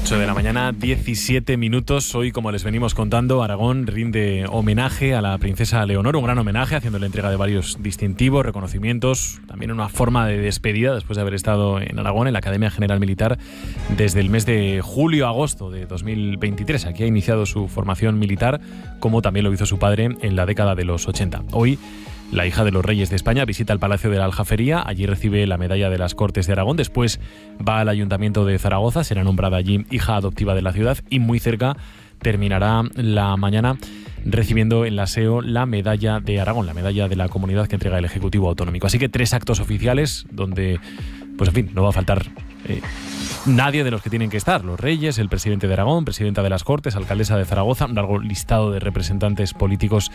8 de la mañana, 17 minutos. Hoy, como les venimos contando, Aragón rinde homenaje a la princesa Leonor, un gran homenaje, haciendo la entrega de varios distintivos, reconocimientos, también una forma de despedida después de haber estado en Aragón, en la Academia General Militar, desde el mes de julio-agosto de 2023. Aquí ha iniciado su formación militar, como también lo hizo su padre en la década de los 80. Hoy, la hija de los Reyes de España visita el Palacio de la Aljafería, allí recibe la medalla de las Cortes de Aragón, después va al Ayuntamiento de Zaragoza, será nombrada allí hija adoptiva de la ciudad y muy cerca terminará la mañana recibiendo en la SEO la medalla de Aragón, la medalla de la comunidad que entrega el Ejecutivo Autonómico. Así que 3 actos oficiales donde, pues en fin, no va a faltar nadie de los que tienen que estar. Los Reyes, el presidente de Aragón, presidenta de las Cortes, alcaldesa de Zaragoza, un largo listado de representantes políticos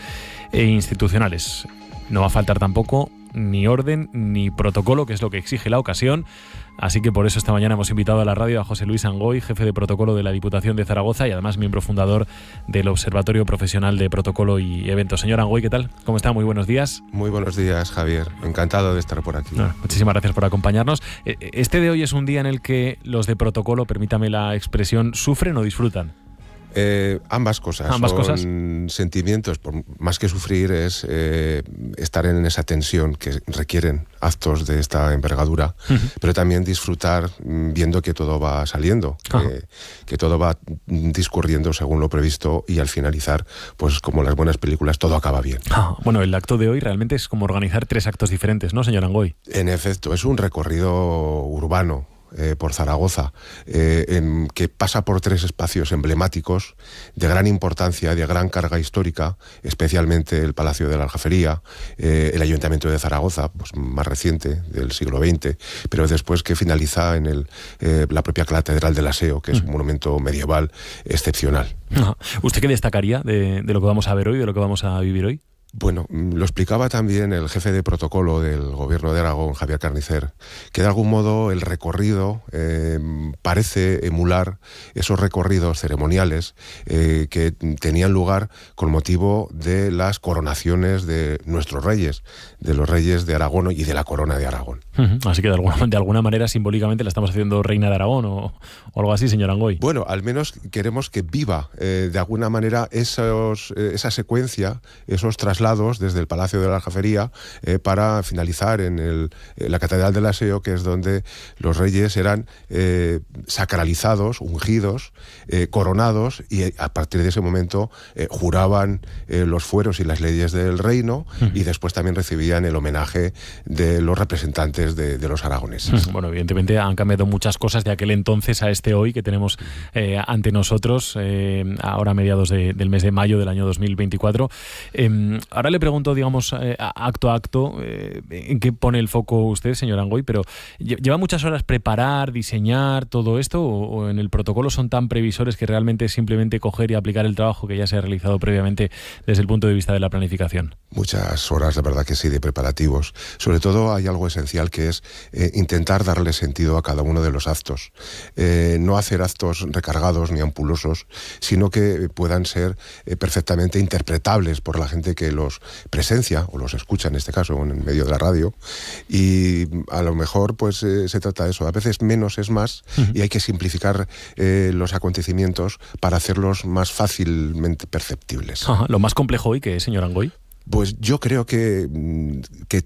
e institucionales. No va a faltar tampoco ni orden ni protocolo, que es lo que exige la ocasión. Así que por eso esta mañana hemos invitado a la radio a José Luis Angoy, jefe de protocolo de la Diputación de Zaragoza y además miembro fundador del Observatorio Profesional de Protocolo y Eventos. Señor Angoy, ¿qué tal? ¿Cómo está? Muy buenos días. Muy buenos días, Javier. Encantado de estar por aquí. Muchísimas gracias por acompañarnos. Este de hoy es un día en el que los de protocolo, permítame la expresión, ¿sufren o disfrutan? Ambas cosas. Son sentimientos, más que sufrir, es estar en esa tensión que requieren actos de esta envergadura, pero también disfrutar viendo que todo va saliendo, que todo va discurriendo según lo previsto y al finalizar, pues como las buenas películas, todo acaba bien. Bueno, el acto de hoy realmente es como organizar 3 actos diferentes, ¿no, señor Angoy? En efecto, es un recorrido urbano por Zaragoza, que pasa por 3 espacios emblemáticos de gran importancia, de gran carga histórica, especialmente el Palacio de la Aljafería, el Ayuntamiento de Zaragoza, pues más reciente, del siglo XX, pero después que finaliza en la propia Catedral de la SEO, que es un monumento medieval excepcional. ¿Usted qué destacaría de lo que vamos a ver hoy, de lo que vamos a vivir hoy? Bueno, lo explicaba también el jefe de protocolo del Gobierno de Aragón, Javier Carnicer, que de algún modo el recorrido parece emular esos recorridos ceremoniales que tenían lugar con motivo de las coronaciones de nuestros reyes, de los reyes de Aragón y de la corona de Aragón. Así que de alguna manera simbólicamente la estamos haciendo reina de Aragón o algo así, señor Angoy. Bueno, al menos queremos que viva de alguna manera esa secuencia, esos traslados desde el Palacio de la Aljafería para finalizar en la Catedral de la SEO, que es donde los reyes eran sacralizados, ungidos, coronados, y a partir de ese momento juraban los fueros y las leyes del reino y después también recibían el homenaje de los representantes de los aragoneses. Bueno, evidentemente han cambiado muchas cosas de aquel entonces a este hoy que tenemos ante nosotros, ahora a mediados del mes de mayo del año 2024. Ahora le pregunto, digamos, acto a acto, en qué pone el foco usted, señor Angoy, pero ¿lleva muchas horas preparar, diseñar todo esto o en el protocolo son tan previsores que realmente es simplemente coger y aplicar el trabajo que ya se ha realizado previamente desde el punto de vista de la planificación? Muchas horas, la verdad que sí, de preparativos. Sobre todo hay algo esencial que es intentar darle sentido a cada uno de los actos. No hacer actos recargados ni ampulosos, sino que puedan ser perfectamente interpretables por la gente que los presencia o los escucha, en este caso en medio de la radio, y a lo mejor pues se trata de eso. A veces menos es más y hay que simplificar los acontecimientos para hacerlos más fácilmente perceptibles. ¿Lo más complejo hoy qué es, señor Angoy? Pues yo creo que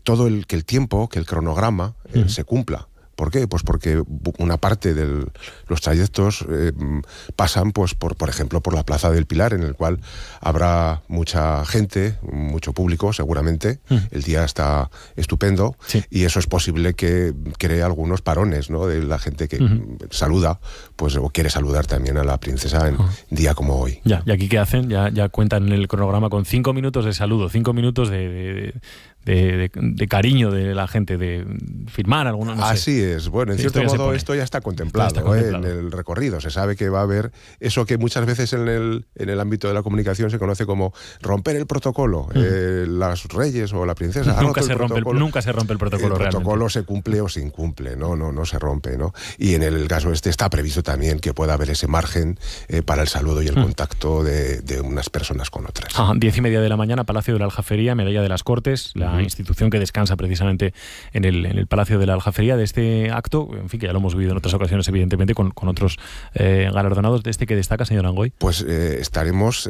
todo el tiempo, que el cronograma se cumpla. ¿Por qué? Pues porque una parte de los trayectos pasan, pues por ejemplo, por la Plaza del Pilar, en el cual habrá mucha gente, mucho público, seguramente. El día está estupendo, sí, y eso es posible que cree algunos parones, ¿no? De la gente que saluda, pues o quiere saludar también a la princesa en día como hoy. Ya, ¿y aquí qué hacen? Ya cuentan en el cronograma con 5 minutos de saludo, 5 minutos de cariño de la gente, de firmar alguna, no sé. Así es. Bueno, en cierto modo esto ya está contemplado, en el recorrido. Se sabe que va a haber eso que muchas veces en el ámbito de la comunicación se conoce como romper el protocolo. Los reyes o la princesa nunca se rompe el protocolo. El protocolo se cumple o se incumple, no se rompe, ¿no? Y en el caso está previsto también que pueda haber ese margen para el saludo y el contacto de unas personas con otras. 10:30 de la mañana, Palacio de la Aljafería, medalla de las Cortes, la la institución que descansa precisamente en el Palacio de la Aljafería, de este acto, en fin, que ya lo hemos vivido en otras ocasiones, evidentemente, con otros galardonados. ¿De este que destaca, señor Angoy? Pues estaremos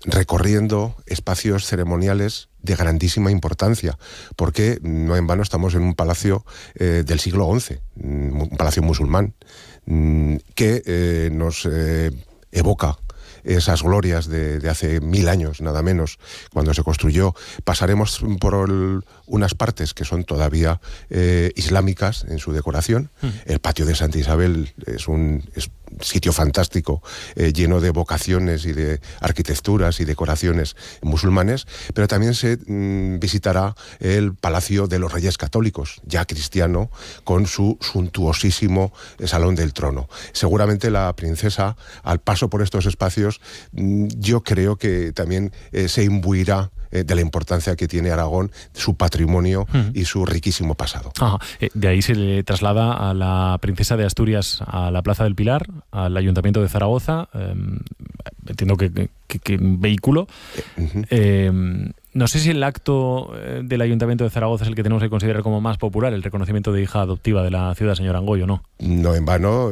recorriendo espacios ceremoniales de grandísima importancia, porque no en vano estamos en un palacio del siglo XI, un palacio musulmán, que nos evoca esas glorias de hace 1000 años, nada menos, cuando se construyó. Pasaremos por unas partes que son todavía islámicas en su decoración. El patio de Santa Isabel es un sitio fantástico, lleno de vocaciones y de arquitecturas y decoraciones musulmanes, pero también se visitará el Palacio de los Reyes Católicos, ya cristiano, con su suntuosísimo Salón del Trono. Seguramente la princesa, al paso por estos espacios, yo creo que también se imbuirá de la importancia que tiene Aragón, su patrimonio y su riquísimo pasado. De ahí se le traslada a la princesa de Asturias a la Plaza del Pilar, al Ayuntamiento de Zaragoza, entiendo que un vehículo. No sé si el acto del Ayuntamiento de Zaragoza es el que tenemos que considerar como más popular, el reconocimiento de hija adoptiva de la ciudad, señor Angoy, ¿o no? No en vano.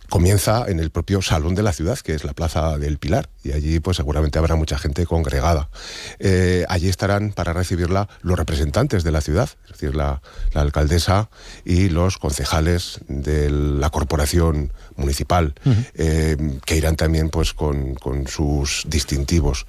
Comienza en el propio salón de la ciudad, que es la Plaza del Pilar, y allí pues seguramente habrá mucha gente congregada. Allí estarán para recibirla los representantes de la ciudad, es decir, la alcaldesa y los concejales de la corporación municipal, que irán también pues con sus distintivos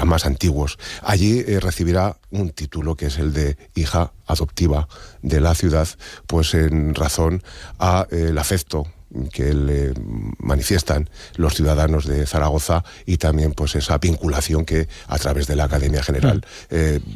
más antiguos. Allí recibirá un título que es el de hija adoptiva de la ciudad, pues en razón a el afecto que le manifiestan los ciudadanos de Zaragoza y también pues esa vinculación que a través de la Academia General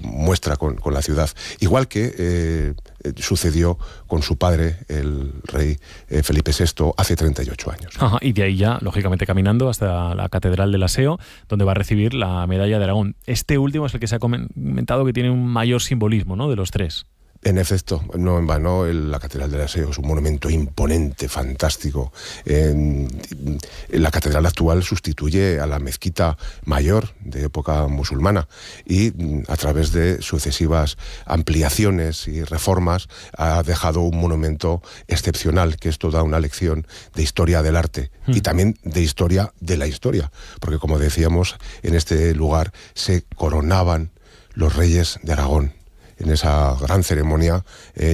muestra con la ciudad. Igual que sucedió con su padre, el rey Felipe VI, hace 38 años. Y de ahí ya, lógicamente, caminando hasta la Catedral del Aseo, donde va a recibir la medalla de Aragón. Este último es el que se ha comentado que tiene un mayor simbolismo, ¿no?, de los tres. En efecto, no en vano, la Catedral del Aseo es un monumento imponente, fantástico. La catedral actual sustituye a la mezquita mayor de época musulmana y a través de sucesivas ampliaciones y reformas ha dejado un monumento excepcional, que es toda una lección de historia del arte y también de historia de la historia, porque como decíamos, en este lugar se coronaban los reyes de Aragón, en esa gran ceremonia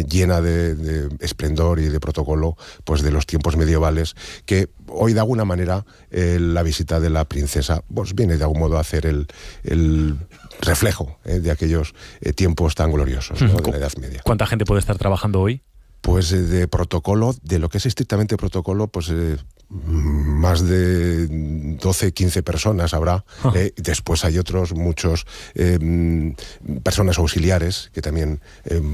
llena de esplendor y de protocolo pues de los tiempos medievales, que hoy de alguna manera la visita de la princesa pues viene de algún modo a hacer el reflejo de aquellos tiempos tan gloriosos, ¿no?, de la Edad Media. ¿Cuánta gente puede estar trabajando hoy? Pues de protocolo, de lo que es estrictamente protocolo, pues más de 12, 15 personas habrá. Después hay muchos personas auxiliares que también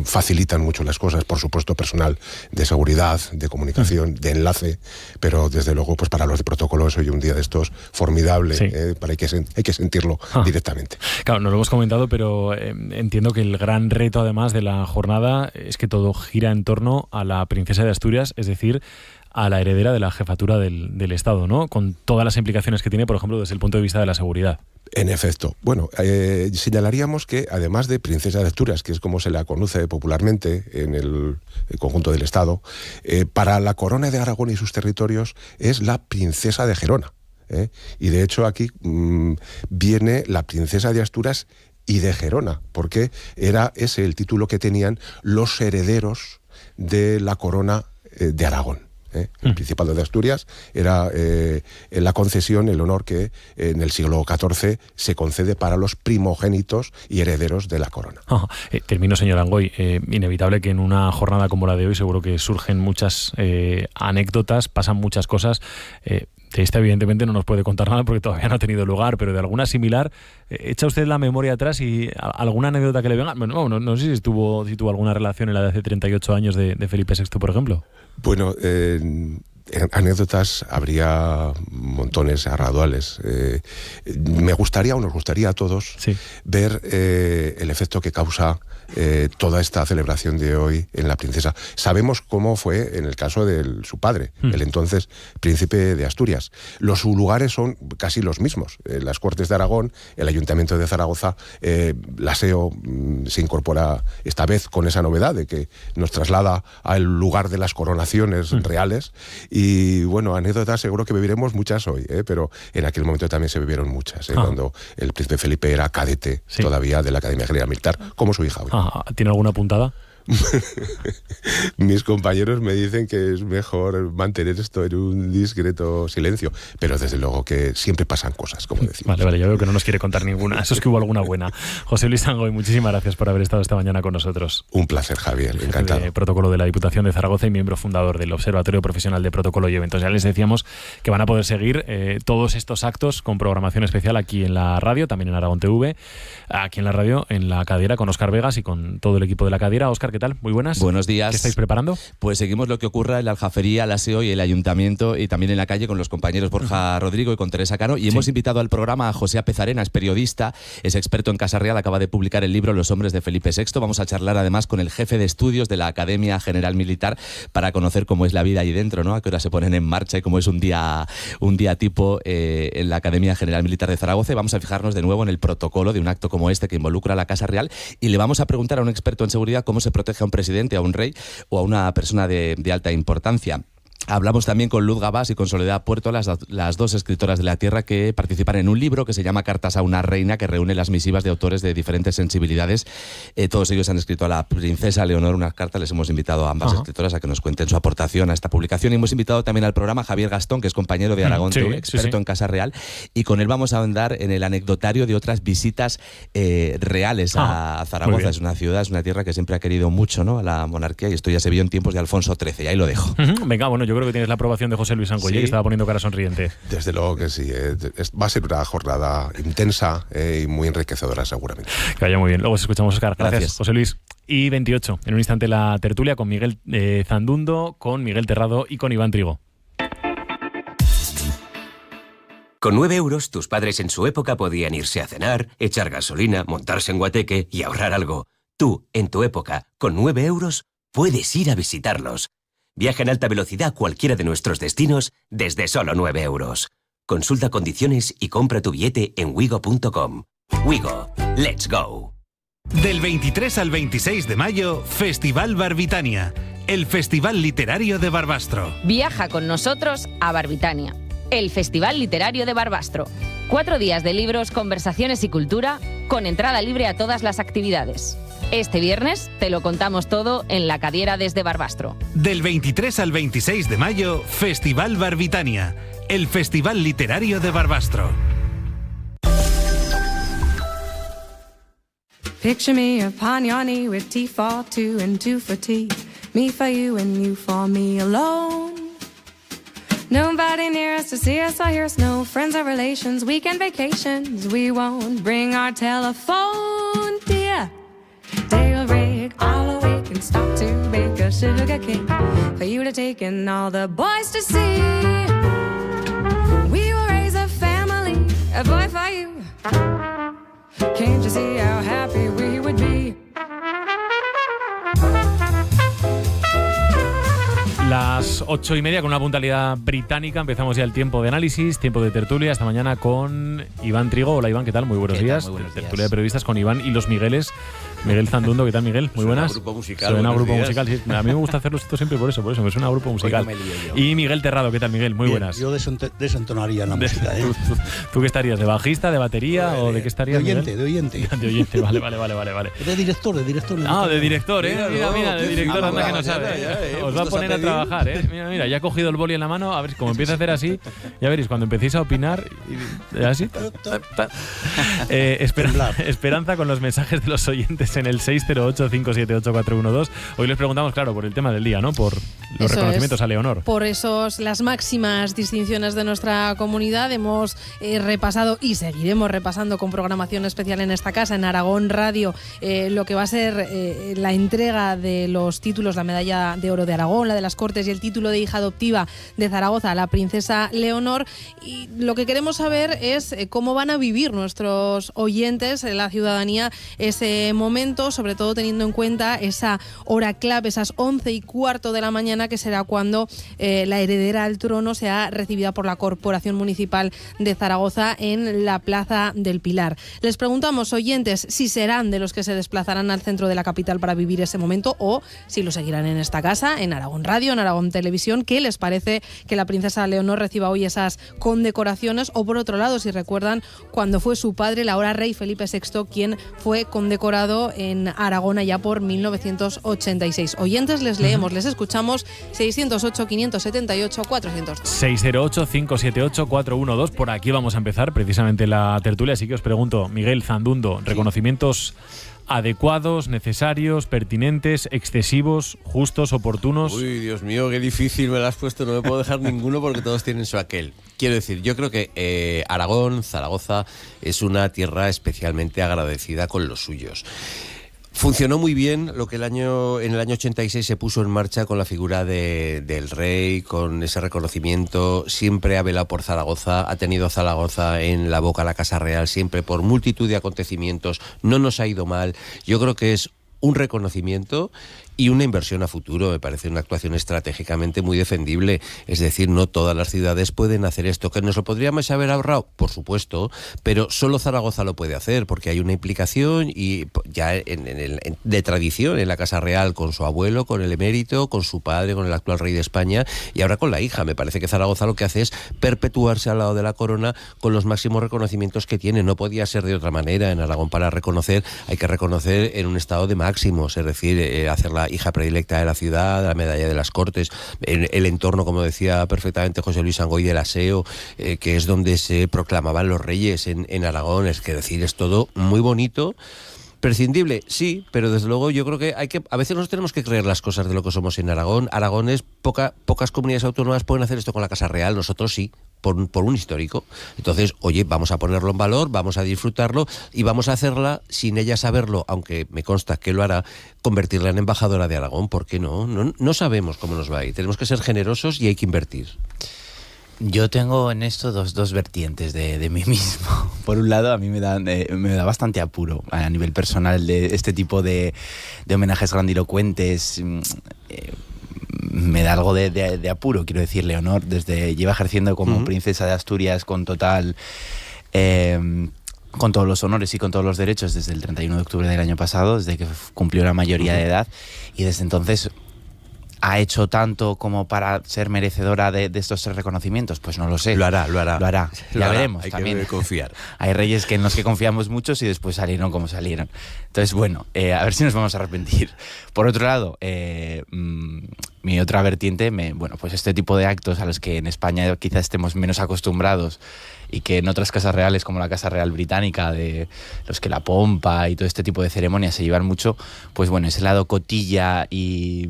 facilitan mucho las cosas, por supuesto personal de seguridad, de comunicación, de enlace, pero desde luego pues para los de protocolo es hoy un día de estos formidable, hay que sentirlo directamente. Claro, no lo hemos comentado, pero entiendo que el gran reto además de la jornada es que todo gira en torno a la princesa de Asturias, es decir, a la heredera de la jefatura del Estado, ¿no?, con todas las implicaciones que tiene, por ejemplo, desde el punto de vista de la seguridad. En efecto. Bueno, señalaríamos que además de princesa de Asturias, que es como se la conoce popularmente en el conjunto del Estado, para la corona de Aragón y sus territorios es la princesa de Gerona. Y de hecho aquí viene la princesa de Asturias y de Gerona, porque era ese el título que tenían los herederos de la corona de Aragón. El Principado de Asturias era la concesión, el honor que en el siglo XIV se concede para los primogénitos y herederos de la corona. Termino, señor Angoy. Inevitable que en una jornada como la de hoy seguro que surgen muchas anécdotas, pasan muchas cosas. De esta evidentemente no nos puede contar nada porque todavía no ha tenido lugar, pero de alguna similar, ¿echa usted la memoria atrás y alguna anécdota que le venga? Bueno, no sé si tuvo alguna relación en la de hace 38 años de Felipe VI, por ejemplo. Bueno, Anécdotas habría montones, a raudales. Nos gustaría a todos ver el efecto que causa toda esta celebración de hoy en la princesa. Sabemos cómo fue en el caso de su padre, el entonces príncipe de Asturias. Los lugares son casi los mismos. Las Cortes de Aragón, el Ayuntamiento de Zaragoza, la SEO se incorpora esta vez con esa novedad de que nos traslada al lugar de las coronaciones reales. Y bueno, anécdotas seguro que viviremos muchas hoy, pero en aquel momento también se vivieron muchas, cuando el príncipe Felipe era cadete todavía de la Academia General Militar, como su hija hoy. ¿Tiene alguna puntada? Mis compañeros me dicen que es mejor mantener esto en un discreto silencio, pero desde luego que siempre pasan cosas, como decimos. Vale, ya veo que no nos quiere contar ninguna. Eso es que hubo alguna buena. José Luis Angoy, muchísimas gracias por haber estado esta mañana con nosotros. Un placer, Javier, encantado. Protocolo de la Diputación de Zaragoza y miembro fundador del Observatorio Profesional de Protocolo y Eventos. Ya les decíamos que van a poder seguir todos estos actos con programación especial aquí en la radio, también en Aragón TV, aquí en la radio, en la Cadiera, con Óscar Vegas y con todo el equipo de la Cadiera. Óscar, ¿qué tal? Muy buenas. Buenos días. ¿Qué estáis preparando? Pues seguimos lo que ocurra en la Aljafería, la SEO y el Ayuntamiento, y también en la calle con los compañeros Borja Rodrigo y con Teresa Cano. Y hemos invitado al programa a José Apezarena, es periodista, es experto en Casa Real, acaba de publicar el libro Los hombres de Felipe VI. Vamos a charlar además con el jefe de estudios de la Academia General Militar para conocer cómo es la vida ahí dentro, ¿no? A qué hora se ponen en marcha y cómo es un día tipo en la Academia General Militar de Zaragoza. Y vamos a fijarnos de nuevo en el protocolo de un acto como este que involucra a la Casa Real, y le vamos a preguntar a un experto en seguridad cómo se protege a un presidente, a un rey o a una persona de alta importancia. Hablamos también con Luz Gabás y con Soledad Puerto, las dos escritoras de la tierra que participan en un libro que se llama Cartas a una reina, que reúne las misivas de autores de diferentes sensibilidades. Todos ellos han escrito a la princesa Leonor unas cartas. Les hemos invitado a ambas escritoras a que nos cuenten su aportación a esta publicación. Y hemos invitado también al programa a Javier Gastón, que es compañero de Aragón TV, experto en Casa Real, y con él vamos a andar en el anecdotario de otras visitas reales a Zaragoza. Es una ciudad, es una tierra que siempre ha querido mucho, ¿no?, a la monarquía, y esto ya se vio en tiempos de Alfonso XIII, y ahí lo dejo. Venga, bueno, yo creo que tienes la aprobación de José Luis Angoy, que estaba poniendo cara sonriente. Desde luego que sí. Va a ser una jornada intensa y muy enriquecedora, seguramente. Que vaya muy bien. Luego escuchamos, Óscar. Gracias, José Luis. Y 28, en un instante la tertulia con Miguel Zandundo, con Miguel Terrado y con Iván Trigo. Con 9 euros, tus padres en su época podían irse a cenar, echar gasolina, montarse en guateque y ahorrar algo. Tú, en tu época, con 9 euros, puedes ir a visitarlos. Viaja en alta velocidad a cualquiera de nuestros destinos desde solo 9 euros. Consulta condiciones y compra tu billete en wigo.com. Wigo, let's go. Del 23 al 26 de mayo, Festival Barbitania, el festival literario de Barbastro. Viaja con nosotros a Barbitania, el festival literario de Barbastro. 4 días de libros, conversaciones y cultura, con entrada libre a todas las actividades. Este viernes te lo contamos todo en la Cadiera desde Barbastro. Del 23 al 26 de mayo, Festival Barbitania, el festival literario de Barbastro. Picture me upon your knee with tea for two and two for tea. Me for you and you for me alone. Nobody near us to see us or hear us, no friends or relations, weekend vacations. We won't bring our telephone, dear. They'll rig all awake and stop to bake a sugar cake for you to take and all the boys to see. We will raise a family, a boy for you. Can't you see how happy we would be? Las 8:30 con una puntualidad británica. Empezamos ya el tiempo de análisis, tiempo de tertulia. Esta mañana con Iván Trigo. Hola Iván, ¿qué tal? Muy buenos días. Muy buenos días. Tertulia de periodistas con Iván y los Migueles. Miguel Zandundo, ¿qué tal, Miguel? Muy buenas. Suena grupo musical. Suena grupo días. musical. Sí. A mí me gusta hacerlo esto siempre por eso me suena grupo musical. Y Miguel Terrado, ¿qué tal, Miguel? Muy Bien, buenas. Yo desentonaría en la música, ¿eh? ¿Tú qué estarías? ¿De bajista, de batería o de qué estarías, de Miguel? oyente. De oyente, vale. De director. Ah, de director, ¿eh? Mira, de director, anda que no ya, sabe. ya, Os va a poner a trabajar, ¿eh? Mira, ya ha cogido el boli en la mano. A ver, como empieza a hacer así, ya veréis, cuando empecéis a opinar, y así. Esperanza con los mensajes de los oyentes en el 608-578-412. Hoy les preguntamos, claro, por el tema del día, ¿no? Por los reconocimientos a Leonor. Por las máximas distinciones de nuestra comunidad. Hemos repasado y seguiremos repasando con programación especial en esta casa, en Aragón Radio, lo que va a ser la entrega de los títulos, la medalla de oro de Aragón, la de las Cortes y el título de hija adoptiva de Zaragoza a la princesa Leonor. Y lo que queremos saber es cómo van a vivir nuestros oyentes, la ciudadanía, ese momento, sobre todo teniendo en cuenta esa hora clave, esas 11:15 de la mañana, que será cuando la heredera al trono sea recibida por la Corporación Municipal de Zaragoza en la Plaza del Pilar. Les preguntamos, oyentes, si serán de los que se desplazarán al centro de la capital para vivir ese momento o si lo seguirán en esta casa, en Aragón Radio, en Aragón Televisión. ¿Qué les parece que la princesa Leonor reciba hoy esas condecoraciones? O por otro lado, si recuerdan cuando fue su padre, el ahora rey Felipe VI, quien fue condecorado en Aragón allá por 1986. Oyentes, les leemos, les escuchamos. 608-578-400. 608-578-412. Por aquí vamos a empezar precisamente la tertulia, así que os pregunto, Miguel Zandundo, reconocimientos adecuados, necesarios, pertinentes, excesivos, justos, oportunos. Uy, Dios mío, qué difícil me lo has puesto, no me puedo dejar ninguno porque todos tienen su aquel. Quiero decir, yo creo que Aragón, Zaragoza, es una tierra especialmente agradecida con los suyos. Funcionó muy bien lo que en el año 86 se puso en marcha con la figura del rey, con ese reconocimiento. Siempre ha velado por Zaragoza, ha tenido a Zaragoza en la boca la Casa Real, siempre por multitud de acontecimientos. No nos ha ido mal. Yo creo que es un reconocimiento y una inversión a futuro. Me parece una actuación estratégicamente muy defendible. Es decir, no todas las ciudades pueden hacer esto. ¿Que nos lo podríamos haber ahorrado? Por supuesto, pero solo Zaragoza lo puede hacer porque hay una implicación y ya de tradición en la Casa Real, con su abuelo, con el emérito, con su padre, con el actual rey de España y ahora con la hija. Me parece que Zaragoza lo que hace es perpetuarse al lado de la corona con los máximos reconocimientos que tiene. No podía ser de otra manera. En Aragón, para reconocer, hay que reconocer en un estado de máximos, es decir, hacer la hija predilecta de la ciudad, la medalla de las Cortes, el entorno, como decía perfectamente José Luis Angoy, del aseo, que es donde se proclamaban los reyes en Aragón. Es que decir, es todo muy bonito. Prescindible, sí, pero desde luego yo creo que a veces nos tenemos que creer las cosas de lo que somos en Aragón. Aragón es pocas comunidades autónomas pueden hacer esto con la Casa Real, nosotros sí. Por un histórico. Entonces, oye, vamos a ponerlo en valor, vamos a disfrutarlo y vamos a hacerla, sin ella saberlo, aunque me consta que lo hará, convertirla en embajadora de Aragón. ¿Por qué no? No sabemos cómo nos va a ir. Tenemos que ser generosos y hay que invertir. Yo tengo en esto dos vertientes de mí mismo. Por un lado, a mí me da bastante apuro a nivel personal de este tipo de homenajes grandilocuentes. Me da algo de apuro, quiero decir. Leonor lleva ejerciendo como princesa de Asturias con total... con todos los honores y con todos los derechos desde el 31 de octubre del año pasado, desde que cumplió la mayoría de edad, y desde entonces ha hecho tanto como para ser merecedora de estos reconocimientos. Pues no lo sé. Lo hará. Ya veremos. Hay también que confiar. Hay reyes en los que confiamos muchos y después salieron como salieron. Entonces, bueno, a ver si nos vamos a arrepentir. Por otro lado, mi otra vertiente, pues este tipo de actos a los que en España quizás estemos menos acostumbrados y que en otras casas reales, como la Casa Real Británica, de los que la pompa y todo este tipo de ceremonias se llevan mucho, pues bueno, ese lado cotilla y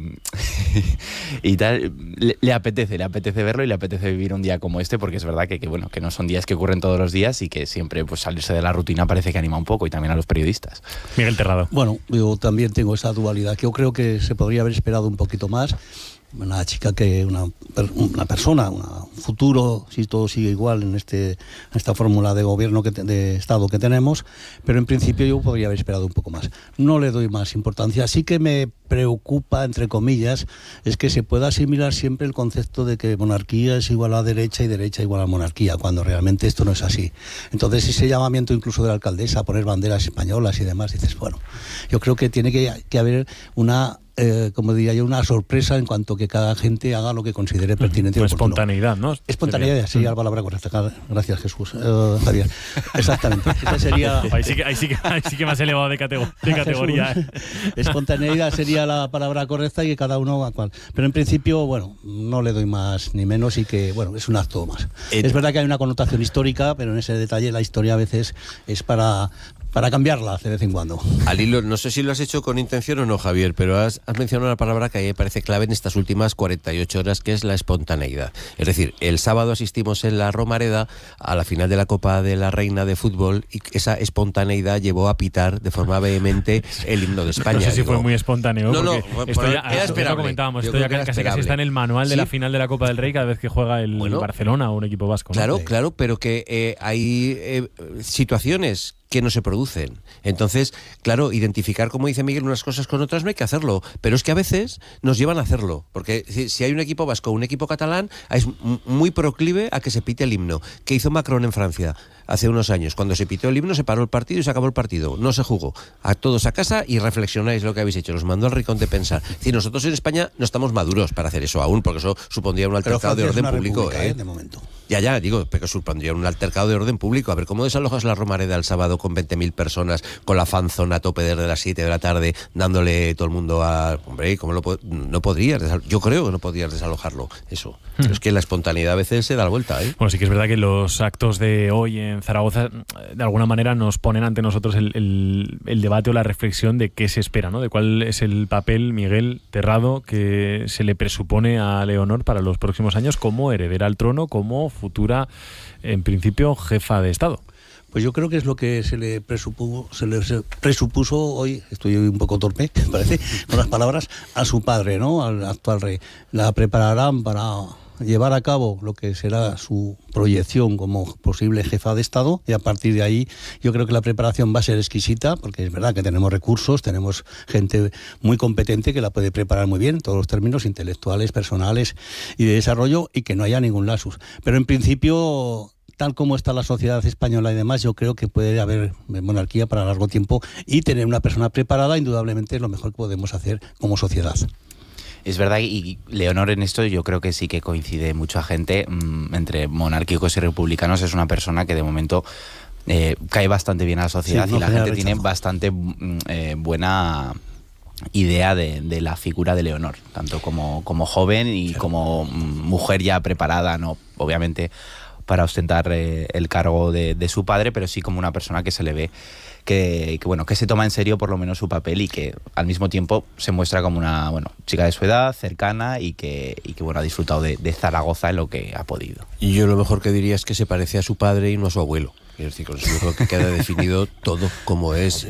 tal, le apetece verlo y le apetece vivir un día como este, porque es verdad que no son días que ocurren todos los días y que siempre pues salirse de la rutina parece que anima un poco, y también a los periodistas. Miguel Terrado. Bueno, yo también tengo esa dualidad. Yo creo que se podría haber esperado un poquito más. Una chica una persona, un futuro, si todo sigue igual en esta fórmula de gobierno de Estado que tenemos, pero en principio yo podría haber esperado un poco más. No le doy más importancia. Sí que me preocupa, entre comillas, es que se pueda asimilar siempre el concepto de que monarquía es igual a derecha y derecha igual a monarquía, cuando realmente esto no es así. Entonces ese llamamiento incluso de la alcaldesa a poner banderas españolas y demás, dices, bueno, yo creo que tiene que haber una... como diría yo, una sorpresa en cuanto que cada gente haga lo que considere pertinente. Pues espontaneidad, ¿no? Espontaneidad sería la palabra correcta. Gracias, Jesús. Javier. Exactamente. Esa sería... Ahí sí que me has elevado de categoría. Espontaneidad sería la palabra correcta y que cada uno a cual. Pero en principio, bueno, no le doy más ni menos y que, bueno, es un acto más. Es verdad que hay una connotación histórica, pero en ese detalle la historia a veces es para para cambiarla de vez en cuando. Al hilo, no sé si lo has hecho con intención o no, Javier, pero has mencionado una palabra que a mí me parece clave en estas últimas 48 horas, que es la espontaneidad. Es decir, el sábado asistimos en la Romareda a la final de la Copa de la Reina de Fútbol y esa espontaneidad llevó a pitar de forma vehemente el himno de España. No sé si fue muy espontáneo. No, esto ya lo comentábamos, esto ya casi está en el manual de la final de la Copa del Rey cada vez que juega el Barcelona o un equipo vasco, ¿no? Claro, pero que hay situaciones que no se producen. Entonces, claro, identificar, como dice Miguel, unas cosas con otras no hay que hacerlo, pero es que a veces nos llevan a hacerlo, porque si hay un equipo vasco o un equipo catalán, es muy proclive a que se pite el himno. ¿Qué hizo Macron en Francia hace unos años? Cuando se pitó el himno se paró el partido y se acabó el partido, no se jugó. A todos a casa y reflexionáis lo que habéis hecho, los mandó al rincón de pensar. Es decir, nosotros en España no estamos maduros para hacer eso aún, porque eso supondría un altercado de orden público. De momento. Ya, digo, pero supondría un altercado de orden público. A ver, ¿cómo desalojas la Romareda el sábado con 20.000 personas, con la fanzona a tope desde las 7 de la tarde, dándole todo el mundo a... Hombre, ¿cómo no podrías yo creo que no podrías desalojarlo, eso. Pero es que la espontaneidad a veces se da la vuelta, ¿eh? Bueno, sí que es verdad que los actos de hoy en Zaragoza, de alguna manera, nos ponen ante nosotros el debate o la reflexión de qué se espera, ¿no? De cuál es el papel, Miguel Terrado, que se le presupone a Leonor para los próximos años como heredera al trono, como futura, en principio, jefa de Estado. Pues yo creo que es lo que se le presupuso hoy, estoy un poco torpe, me parece, con las palabras, a su padre, ¿no? Al actual rey. La prepararán para llevar a cabo lo que será su proyección como posible jefa de Estado, y a partir de ahí yo creo que la preparación va a ser exquisita, porque es verdad que tenemos recursos, tenemos gente muy competente que la puede preparar muy bien en todos los términos intelectuales, personales y de desarrollo, y que no haya ningún lapsus. Pero en principio, tal como está la sociedad española y demás, yo creo que puede haber monarquía para largo tiempo, y tener una persona preparada indudablemente es lo mejor que podemos hacer como sociedad. Es verdad, y Leonor en esto yo creo que sí que coincide mucha gente entre monárquicos y republicanos. Es una persona que de momento cae bastante bien a la sociedad, y la gente tiene bastante buena idea de la figura de Leonor, tanto como joven y como mujer ya preparada, no obviamente para ostentar el cargo de su padre, pero sí como una persona que se le ve que se toma en serio por lo menos su papel, y que al mismo tiempo se muestra como una chica de su edad, cercana, y que ha disfrutado de Zaragoza en lo que ha podido. Y yo lo mejor que diría es que se parece a su padre y no a su abuelo. Es decir, con eso yo creo que queda definido todo como es.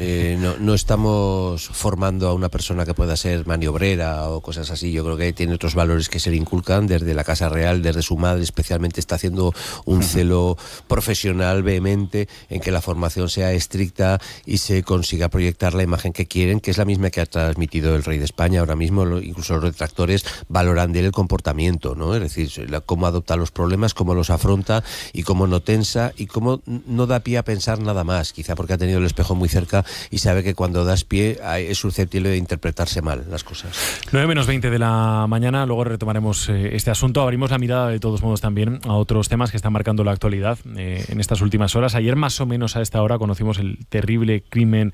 No estamos formando a una persona que pueda ser maniobrera o cosas así. Yo creo que tiene otros valores que se le inculcan desde la Casa Real, desde su madre especialmente. Está haciendo un celo profesional vehemente en que la formación sea estricta y se consiga proyectar la imagen que quieren, que es la misma que ha transmitido el rey de España. Ahora mismo incluso los detractores valoran de él el comportamiento, ¿no? Es decir, cómo adopta los problemas, cómo los afronta y cómo no tensa y cómo no da pie a pensar nada más, quizá porque ha tenido el espejo muy cerca y sabe que cuando das pie es susceptible de interpretarse mal las cosas. 9:20 de la mañana, luego retomaremos este asunto. Abrimos la mirada de todos modos también a otros temas que están marcando la actualidad en estas últimas horas. Ayer más o menos a esta hora conocimos el terrible crimen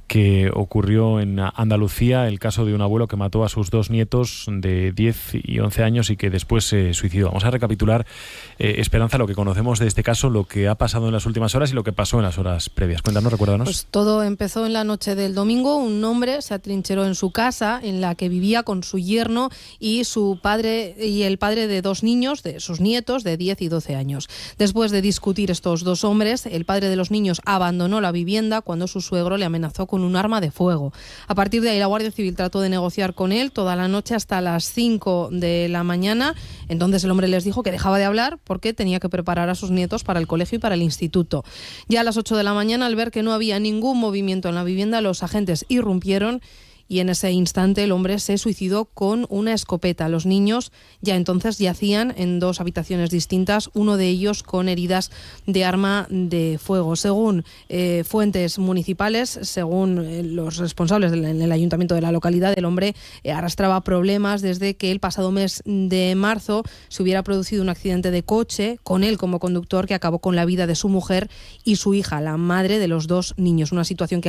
que ocurrió en Andalucía, el caso de un abuelo que mató a sus dos nietos de 10 y 11 años y que después se suicidó. Vamos a recapitular, Esperanza, lo que conocemos de este caso, lo que ha pasado en las últimas horas y lo que pasó en las horas previas. Cuéntanos, recuérdanos. Pues todo empezó en la noche del domingo. Un hombre se atrincheró en su casa, en la que vivía con su yerno y su padre y el padre de dos niños, de sus nietos de 10 y 12 años. Después de discutir estos dos hombres, el padre de los niños abandonó la vivienda cuando su suegro le amenazó con un arma de fuego. A partir de ahí la Guardia Civil trató de negociar con él toda la noche hasta las 5 de la mañana. Entonces el hombre les dijo que dejaba de hablar porque tenía que preparar a sus nietos para el colegio y para el instituto. Ya a las 8 de la mañana, al ver que no había ningún movimiento en la vivienda, los agentes irrumpieron y en ese instante el hombre se suicidó con una escopeta. Los niños ya entonces yacían en dos habitaciones distintas, uno de ellos con heridas de arma de fuego. Según fuentes municipales, según los responsables en el ayuntamiento de la localidad, el hombre arrastraba problemas desde que el pasado mes de marzo se hubiera producido un accidente de coche con él como conductor que acabó con la vida de su mujer y su hija, la madre de los dos niños. Una situación que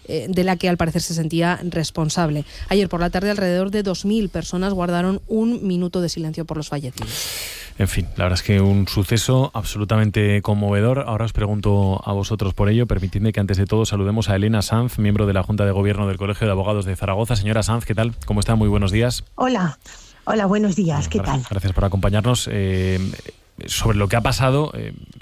de la que al parecer se sentía responsable. Ayer por la tarde alrededor de 2.000 personas guardaron un minuto de silencio por los fallecidos. En fin, la verdad es que un suceso absolutamente conmovedor. Ahora os pregunto a vosotros por ello. Permitidme que antes de todo saludemos a Elena Sanz, miembro de la Junta de Gobierno del Colegio de Abogados de Zaragoza. Señora Sanz, ¿qué tal? ¿Cómo está? Muy buenos días. Hola, buenos días, ¿qué tal? Gracias por acompañarnos. Sobre lo que ha pasado,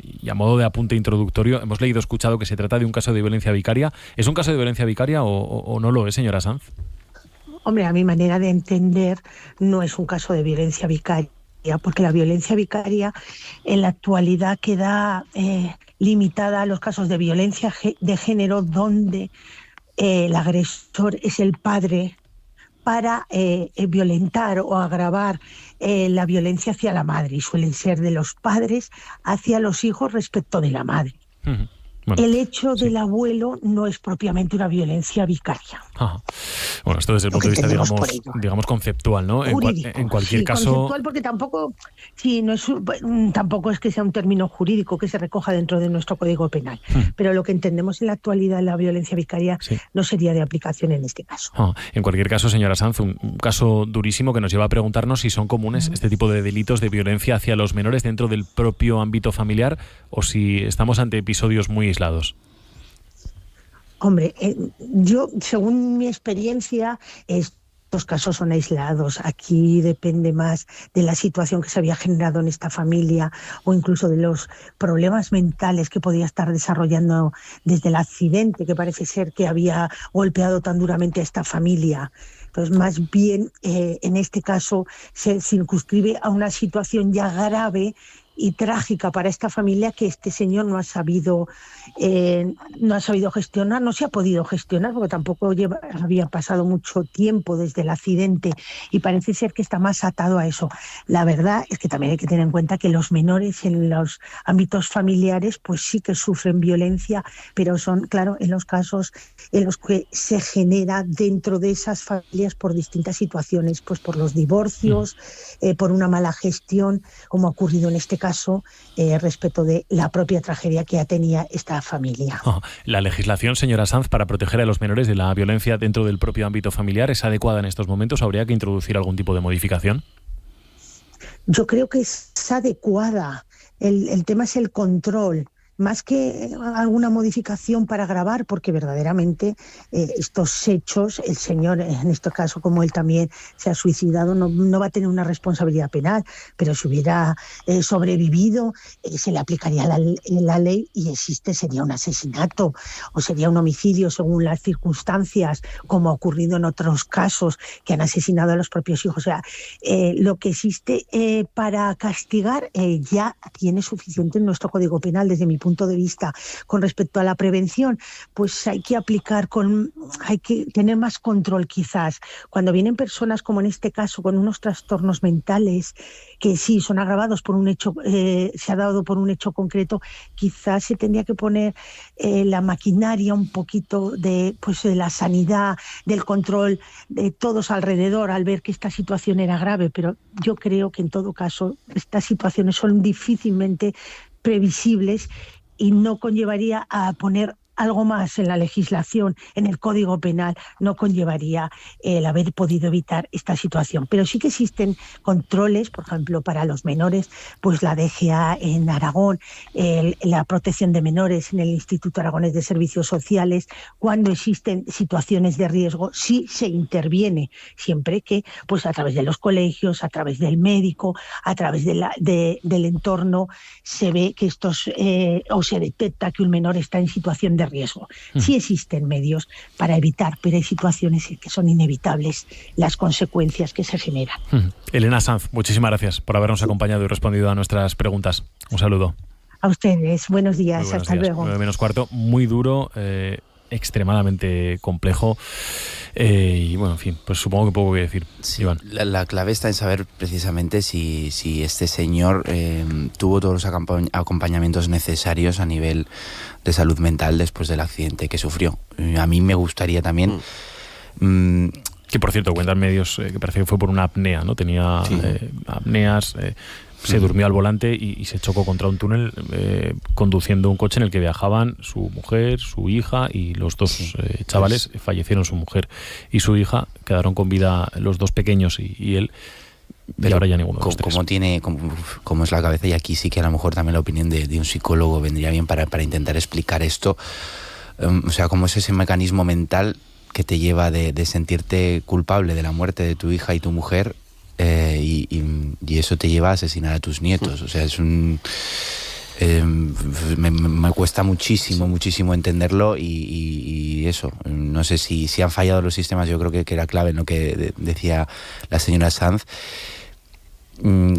y a modo de apunte introductorio, hemos escuchado que se trata de un caso de violencia vicaria. ¿Es un caso de violencia vicaria o no lo es, señora Sanz? Hombre, a mi manera de entender, no es un caso de violencia vicaria, porque la violencia vicaria en la actualidad queda limitada a los casos de violencia de género donde el agresor es el padre para violentar o agravar la violencia hacia la madre, y suelen ser de los padres hacia los hijos respecto de la madre. Uh-huh. Bueno, el hecho del abuelo no es propiamente una violencia vicaria. Ajá. Bueno, esto desde el punto de vista, digamos conceptual, ¿no? En cualquier caso... Conceptual, porque tampoco es que sea un término jurídico que se recoja dentro de nuestro Código Penal. Pero lo que entendemos en la actualidad la violencia vicaria no sería de aplicación en este caso. En cualquier caso, señora Sanz, un caso durísimo que nos lleva a preguntarnos si son comunes este tipo de delitos de violencia hacia los menores dentro del propio ámbito familiar o si estamos ante episodios muy aislados. Hombre, yo, según mi experiencia, estos casos son aislados. Aquí depende más de la situación que se había generado en esta familia o incluso de los problemas mentales que podía estar desarrollando desde el accidente, que parece ser que había golpeado tan duramente a esta familia. Pues más bien, en este caso, se circunscribe a una situación ya grave y trágica para esta familia que este señor no ha sabido gestionar, no se ha podido gestionar porque tampoco había pasado mucho tiempo desde el accidente y parece ser que está más atado a eso. La verdad es que también hay que tener en cuenta que los menores en los ámbitos familiares pues sí que sufren violencia, pero son, claro, en los casos en los que se genera dentro de esas familias por distintas situaciones, pues por los divorcios, por una mala gestión, como ha ocurrido en este caso, respecto de la propia tragedia que tenía esta familia. ¿La legislación, señora Sanz, para proteger a los menores de la violencia dentro del propio ámbito familiar es adecuada en estos momentos? ¿Habría que introducir algún tipo de modificación? Yo creo que es adecuada. El tema es el control. Más que alguna modificación para agravar, porque verdaderamente estos hechos, el señor, en este caso, como él también se ha suicidado, no va a tener una responsabilidad penal, pero si hubiera sobrevivido, se le aplicaría la ley y sería un asesinato o sería un homicidio según las circunstancias, como ha ocurrido en otros casos que han asesinado a los propios hijos. O sea, lo que existe para castigar ya tiene suficiente en nuestro Código Penal, desde mi punto de vista. Con respecto a la prevención, pues hay que tener más control quizás. Cuando vienen personas como en este caso con unos trastornos mentales que sí son agravados por un hecho, se ha dado por un hecho concreto, quizás se tendría que poner la maquinaria un poquito de la sanidad, del control de todos alrededor al ver que esta situación era grave, pero yo creo que en todo caso estas situaciones son difícilmente previsibles y no conllevaría a poner algo más en la legislación, en el Código Penal, no conllevaría el haber podido evitar esta situación. Pero sí que existen controles, por ejemplo, para los menores, pues la DGA en Aragón, la protección de menores en el Instituto Aragonés de Servicios Sociales. Cuando existen situaciones de riesgo, sí se interviene, siempre que pues a través de los colegios, a través del médico, a través del entorno, se ve que o se detecta que un menor está en situación de riesgo. Sí existen medios para evitar, pero hay situaciones que son inevitables las consecuencias que se generan. Elena Sanz, muchísimas gracias por habernos acompañado y respondido a nuestras preguntas. Un saludo. A ustedes, buenos días, hasta luego. 9:45, muy duro, extremadamente complejo y bueno, en fin, pues supongo que poco que decir. Sí, Iván. La clave está en saber precisamente si este señor tuvo todos los acompañamientos necesarios a nivel de salud mental después del accidente que sufrió. A mí me gustaría también... que por cierto, cuentan medios que parece que fue por una apnea, ¿no? Tenía apneas... se durmió al volante y se chocó contra un túnel conduciendo un coche en el que viajaban su mujer, su hija y los dos chavales. Fallecieron su mujer y su hija, quedaron con vida los dos pequeños y él. y ahora ya ninguno de los tres. ¿Cómo es la cabeza? Y aquí sí que a lo mejor también la opinión de un psicólogo vendría bien para intentar explicar esto. O sea, ¿cómo es ese mecanismo mental que te lleva de sentirte culpable de la muerte de tu hija y tu mujer y eso te lleva a asesinar a tus nietos? O sea, es un... me cuesta muchísimo entenderlo y eso, no sé si han fallado los sistemas. Yo creo que era clave en lo que decía la señora Sanz.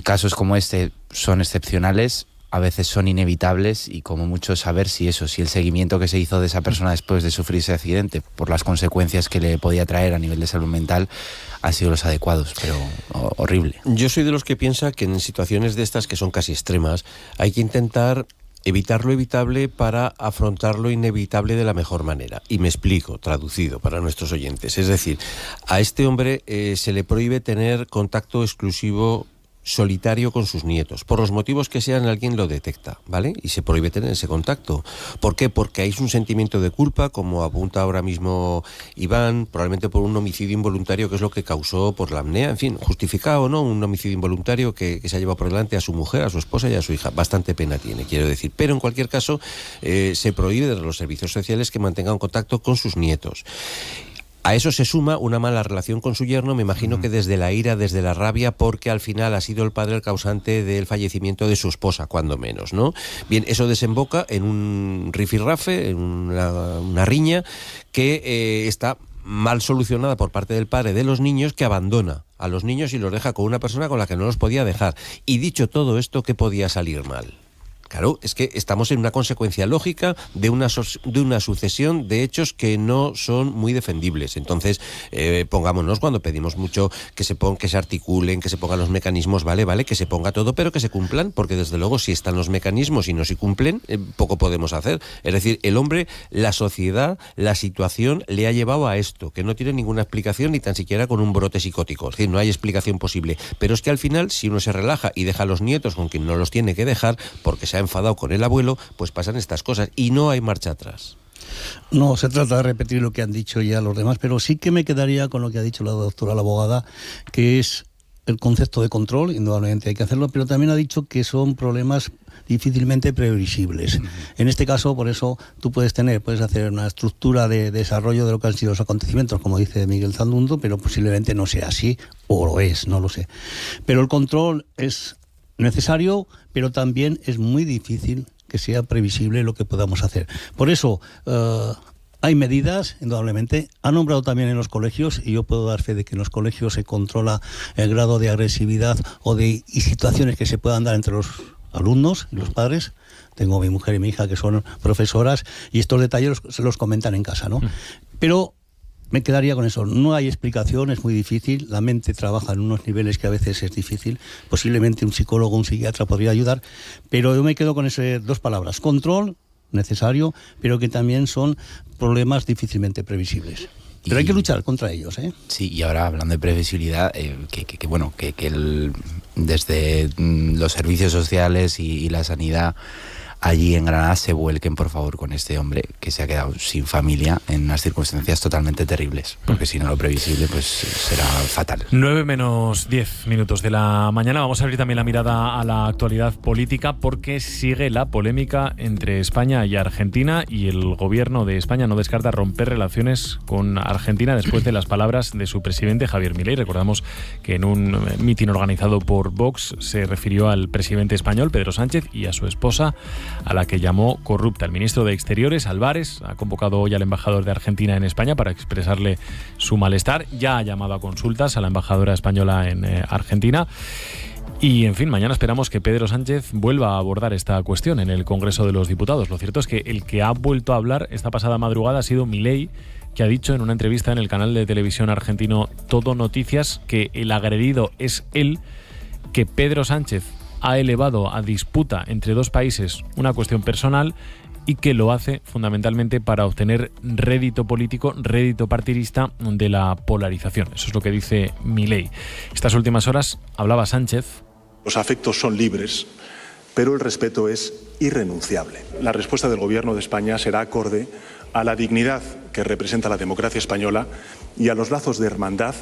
Casos como este son excepcionales, a veces son inevitables y como mucho saber si el seguimiento que se hizo de esa persona después de sufrir ese accidente por las consecuencias que le podía traer a nivel de salud mental han sido los adecuados, pero horrible. Yo soy de los que piensa que en situaciones de estas que son casi extremas hay que intentar evitar lo evitable para afrontar lo inevitable de la mejor manera. Y me explico, traducido para nuestros oyentes. Es decir, a este hombre se le prohíbe tener contacto exclusivo solitario con sus nietos. Por los motivos que sean, alguien lo detecta, ¿vale? Y se prohíbe tener ese contacto. ¿Por qué? Porque hay un sentimiento de culpa, como apunta ahora mismo Iván, probablemente por un homicidio involuntario, que es lo que causó por la apnea, en fin, justificado o no, un homicidio involuntario que se ha llevado por delante a su mujer, a su esposa y a su hija. Bastante pena tiene, quiero decir. Pero en cualquier caso, se prohíbe de los servicios sociales que mantengan contacto con sus nietos. A eso se suma una mala relación con su yerno, me imagino que desde la ira, desde la rabia, porque al final ha sido el padre el causante del fallecimiento de su esposa, cuando menos, ¿no? Bien, eso desemboca en un rifirrafe, en una riña que está mal solucionada por parte del padre de los niños, que abandona a los niños y los deja con una persona con la que no los podía dejar. Y dicho todo esto, ¿qué podía salir mal? Claro, es que estamos en una consecuencia lógica de una sucesión de hechos que no son muy defendibles. Entonces, pongámonos, cuando pedimos mucho que se articulen, que se pongan los mecanismos, vale, que se ponga todo, pero que se cumplan, porque desde luego si están los mecanismos y no se cumplen, poco podemos hacer. Es decir, el hombre, la sociedad, la situación le ha llevado a esto, que no tiene ninguna explicación ni tan siquiera con un brote psicótico. Es decir, no hay explicación posible. Pero es que al final, si uno se relaja y deja a los nietos con quien no los tiene que dejar, porque se ha enfadado con el abuelo, pues pasan estas cosas y no hay marcha atrás. No se trata de repetir lo que han dicho ya los demás, pero sí que me quedaría con lo que ha dicho la doctora, la abogada, que es el concepto de control. Indudablemente hay que hacerlo, pero también ha dicho que son problemas difícilmente previsibles. En este caso, por eso tú puedes hacer una estructura de desarrollo de lo que han sido los acontecimientos, como dice Miguel Zandundo, pero posiblemente no sea así, o lo es, no lo sé. Pero el control es necesario, pero también es muy difícil que sea previsible lo que podamos hacer. Por eso hay medidas, indudablemente. Ha nombrado también en los colegios, y yo puedo dar fe de que en los colegios se controla el grado de agresividad y situaciones que se puedan dar entre los alumnos y los padres. Tengo mi mujer y mi hija que son profesoras y estos detalles se los comentan en casa, ¿no? Pero me quedaría con eso. No hay explicación, es muy difícil. La mente trabaja en unos niveles que a veces es difícil. Posiblemente un psicólogo, un psiquiatra podría ayudar. Pero yo me quedo con esas dos palabras. Control, necesario, pero que también son problemas difícilmente previsibles. Pero hay que luchar contra ellos, ¿eh? Sí, y ahora hablando de previsibilidad, desde los servicios sociales y la sanidad allí en Granada se vuelquen, por favor, con este hombre que se ha quedado sin familia en unas circunstancias totalmente terribles, porque si no, lo previsible pues será fatal. 9:10 de la mañana. Vamos a abrir también la mirada a la actualidad política, porque sigue la polémica entre España y Argentina, y el gobierno de España no descarta romper relaciones con Argentina después de las palabras de su presidente Javier Milei. Recordamos que en un mitin organizado por Vox se refirió al presidente español Pedro Sánchez y a su esposa, a la que llamó corrupta. El ministro de Exteriores, Álvarez, ha convocado hoy al embajador de Argentina en España para expresarle su malestar. Ya ha llamado a consultas a la embajadora española en Argentina. Y, en fin, mañana esperamos que Pedro Sánchez vuelva a abordar esta cuestión en el Congreso de los Diputados. Lo cierto es que el que ha vuelto a hablar esta pasada madrugada ha sido Milei, que ha dicho en una entrevista en el canal de televisión argentino Todo Noticias que el agredido es él, que Pedro Sánchez ha elevado a disputa entre dos países una cuestión personal y que lo hace fundamentalmente para obtener rédito político, rédito partidista de la polarización. Eso es lo que dice Milei. Estas últimas horas hablaba Sánchez. Los afectos son libres, pero el respeto es irrenunciable. La respuesta del Gobierno de España será acorde a la dignidad que representa la democracia española y a los lazos de hermandad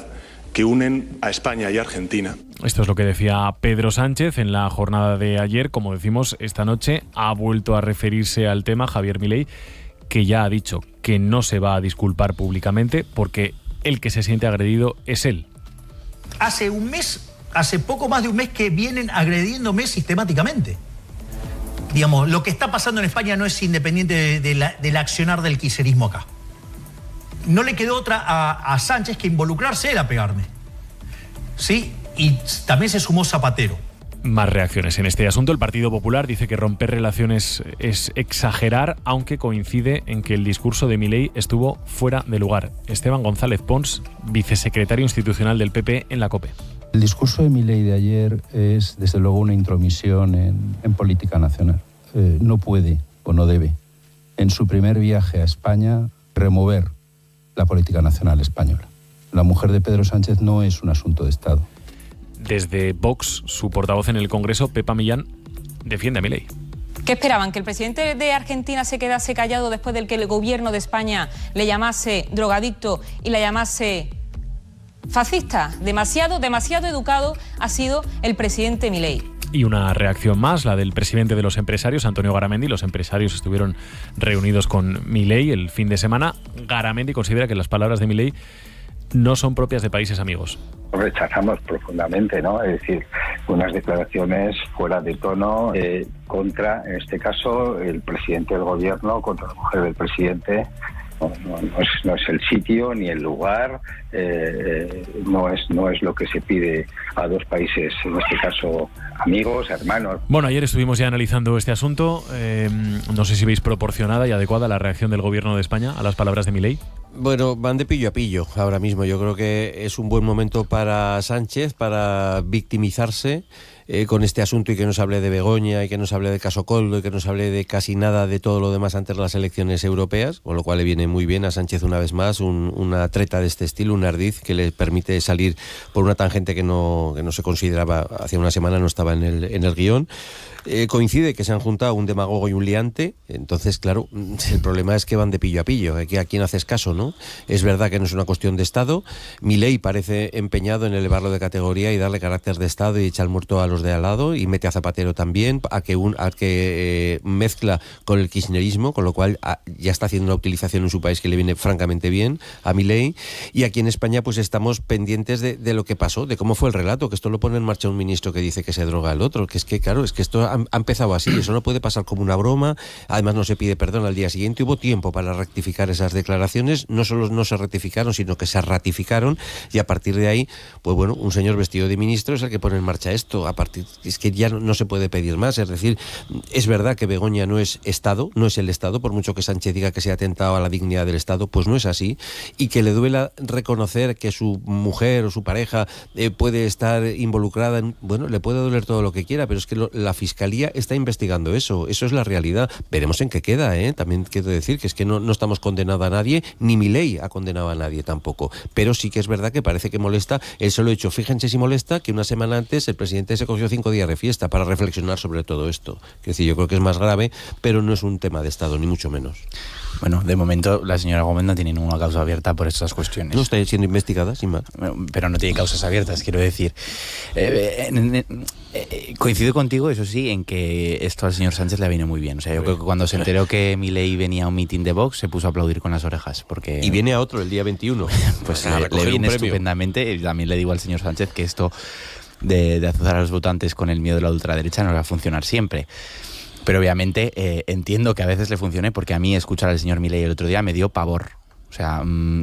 que unen a España y a Argentina. Esto es lo que decía Pedro Sánchez en la jornada de ayer. Como decimos, esta noche ha vuelto a referirse al tema Javier Milei, que ya ha dicho que no se va a disculpar públicamente porque el que se siente agredido es él. Hace poco más de un mes que vienen agrediéndome sistemáticamente. Digamos, lo que está pasando en España no es independiente del accionar del kirchnerismo acá. No le quedó otra a Sánchez que involucrarse él a pegarme. ¿Sí? Y también se sumó Zapatero. Más reacciones en este asunto. El Partido Popular dice que romper relaciones es exagerar, aunque coincide en que el discurso de Milei estuvo fuera de lugar. Esteban González Pons, vicesecretario institucional del PP en la COPE. El discurso de Milei de ayer es, desde luego, una intromisión en política nacional. No puede o no debe, en su primer viaje a España, remover la política nacional española. La mujer de Pedro Sánchez no es un asunto de Estado. Desde Vox, su portavoz en el Congreso, Pepa Millán, defiende a Milei. ¿Qué esperaban? ¿Que el presidente de Argentina se quedase callado después de que el gobierno de España le llamase drogadicto y la llamase fascista? Demasiado educado ha sido el presidente Milei. Y una reacción más, la del presidente de los empresarios, Antonio Garamendi. Los empresarios estuvieron reunidos con Milei el fin de semana. Garamendi considera que las palabras de Milei no son propias de países amigos. Rechazamos profundamente, ¿no? Es decir, unas declaraciones fuera de tono contra, en este caso, el presidente del gobierno, contra la mujer del presidente. No es el sitio ni el lugar, no es lo que se pide a dos países, en este caso amigos, hermanos. Bueno, ayer estuvimos ya analizando este asunto. No sé si veis proporcionada y adecuada la reacción del gobierno de España a las palabras de Milei. Bueno, van de pillo a pillo ahora mismo. Yo creo que es un buen momento para Sánchez para victimizarse con este asunto y que nos hable de Begoña y que nos hable de caso Coldo y que nos hable de casi nada de todo lo demás antes de las elecciones europeas, con lo cual le viene muy bien a Sánchez una vez más una treta de este estilo, un ardiz que le permite salir por una tangente que no se consideraba hace una semana, no estaba en el guión. Coincide que se han juntado un demagogo y un liante, entonces claro, el problema es que van de pillo a pillo, que a quién haces caso, ¿no? Es verdad que no es una cuestión de Estado. Milei parece empeñado en elevarlo de categoría y darle carácter de Estado y echar muerto a los de al lado, y mete a Zapatero también, a que mezcla con el kirchnerismo, con lo cual ya está haciendo una utilización en su país que le viene francamente bien a Milei. Y aquí en España pues estamos pendientes de lo que pasó, de cómo fue el relato, que esto lo pone en marcha un ministro que dice que se droga el otro, que es que claro, es que esto ha empezado así, eso no puede pasar como una broma. Además no se pide perdón al día siguiente. Hubo tiempo para rectificar esas declaraciones, no solo no se rectificaron, sino que se ratificaron, y a partir de ahí, pues bueno, un señor vestido de ministro es el que pone en marcha esto. Es que ya no se puede pedir más. Es decir, es verdad que Begoña no es Estado, no es el Estado, por mucho que Sánchez diga que se ha atentado a la dignidad del Estado, pues no es así, y que le duela reconocer que su mujer o su pareja puede estar involucrada en, bueno, le puede doler todo lo que quiera, pero es que la Fiscalía está investigando eso es la realidad. Veremos en qué queda, también quiero decir que es que no estamos condenando a nadie, ni Milei ha condenado a nadie tampoco, pero sí que es verdad que parece que molesta el solo hecho. Fíjense si molesta que una semana antes el presidente se cogió 5 días de fiesta para reflexionar sobre todo esto. Es decir, yo creo que es más grave, pero no es un tema de Estado, ni mucho menos. Bueno, de momento la señora Gómez no tiene ninguna causa abierta por estas cuestiones. No está siendo investigada, sin más. Pero no tiene causas abiertas, quiero decir. Coincido contigo, eso sí, en que esto al señor Sánchez le viene muy bien. O sea, yo creo que cuando se enteró que Milei venía a un mitin de Vox, se puso a aplaudir con las orejas. Porque y viene a otro el día 21. Pues le viene estupendamente. Y también le digo al señor Sánchez que esto de azuzar a los votantes con el miedo de la ultraderecha no va a funcionar siempre. Pero obviamente entiendo que a veces le funcione, porque a mí escuchar al señor Milei el otro día me dio pavor. O sea,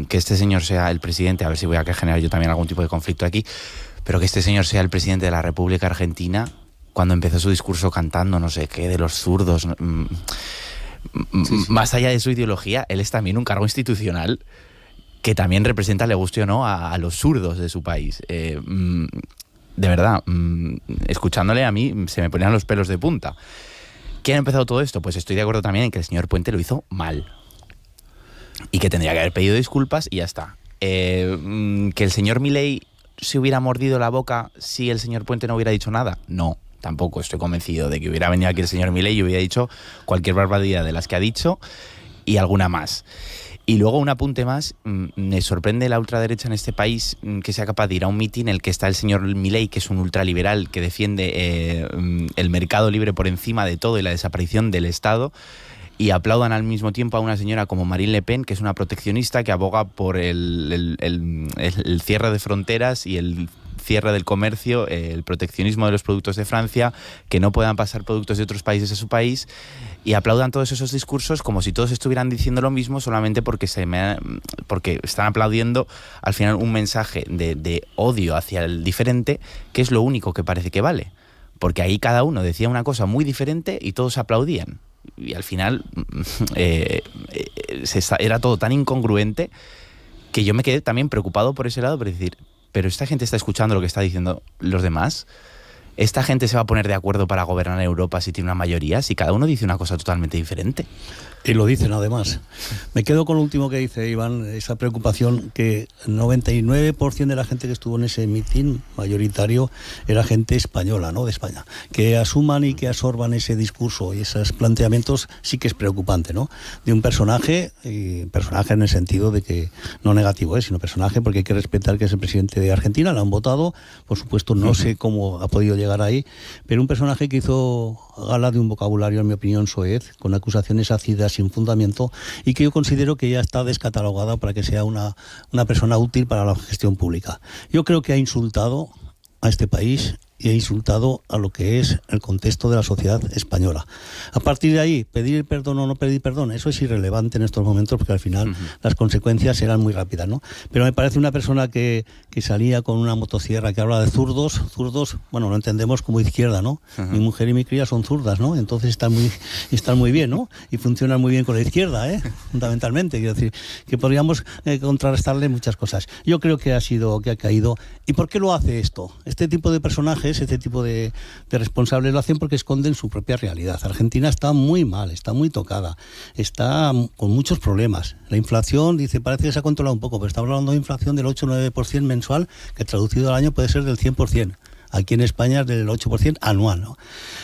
que este señor sea el presidente, a ver si voy a generar yo también algún tipo de conflicto aquí, pero que este señor sea el presidente de la República Argentina, cuando empezó su discurso cantando no sé qué de los zurdos, más allá de su ideología, él es también un cargo institucional que también representa, le guste o no, a los zurdos de su país. De verdad, escuchándole a mí se me ponían los pelos de punta. ¿Quién ha empezado todo esto? Pues estoy de acuerdo también en que el señor Puente lo hizo mal y que tendría que haber pedido disculpas y ya está. Que el señor Milei se hubiera mordido la boca si el señor Puente no hubiera dicho nada. No, tampoco estoy convencido de que hubiera venido aquí el señor Milei y hubiera dicho cualquier barbaridad de las que ha dicho y alguna más. Y luego un apunte más, me sorprende la ultraderecha en este país que sea capaz de ir a un mitin en el que está el señor Milei, que es un ultraliberal que defiende el mercado libre por encima de todo y la desaparición del Estado, y aplaudan al mismo tiempo a una señora como Marine Le Pen, que es una proteccionista que aboga por el cierre de fronteras y el cierre del comercio, el proteccionismo de los productos de Francia, que no puedan pasar productos de otros países a su país, y aplaudan todos esos discursos como si todos estuvieran diciendo lo mismo, solamente porque están aplaudiendo al final un mensaje de odio hacia el diferente, que es lo único que parece que vale, porque ahí cada uno decía una cosa muy diferente y todos aplaudían. Y al final era todo tan incongruente que yo me quedé también preocupado por ese lado, por decir, pero esta gente está escuchando lo que está diciendo los demás. ¿Esta gente se va a poner de acuerdo para gobernar Europa si tiene una mayoría? Si cada uno dice una cosa totalmente diferente. Y lo dicen además. Me quedo con lo último que dice Iván, esa preocupación que el 99% de la gente que estuvo en ese mitin mayoritario era gente española, ¿no? De España. Que asuman y que absorban ese discurso y esos planteamientos sí que es preocupante, ¿no? De un personaje, y personaje en el sentido de que, no negativo, sino personaje, porque hay que respetar que es el presidente de Argentina, lo han votado, por supuesto no sé cómo ha podido llegar ahí, pero un personaje que hizo gala de un vocabulario, en mi opinión, soez, con acusaciones ácidas sin fundamento, y que yo considero que ya está descatalogada para que sea una persona útil para la gestión pública. Yo creo que ha insultado a este país y ha insultado a lo que es el contexto de la sociedad española. A partir de ahí, pedir perdón o no pedir perdón, eso es irrelevante en estos momentos, porque al final las consecuencias serán muy rápidas, ¿no? Pero me parece una persona que salía con una motosierra, que habla de zurdos, bueno, lo entendemos como izquierda, ¿no? Mi mujer y mi cría son zurdas, ¿no? Entonces están muy bien, ¿no? Y funcionan muy bien con la izquierda, fundamentalmente. Quiero decir, que podríamos contrarrestarle muchas cosas. Yo creo que ha caído. ¿Y por qué lo hace esto? Este tipo de personajes, este tipo de responsables lo hacen porque esconden su propia realidad. Argentina está muy mal, está muy tocada, está con muchos problemas. La inflación, dice, parece que se ha controlado un poco, pero estamos hablando de inflación del 8 o 9% mensual, que traducido al año puede ser del 100%. Aquí en España es del 8% anual, ¿no?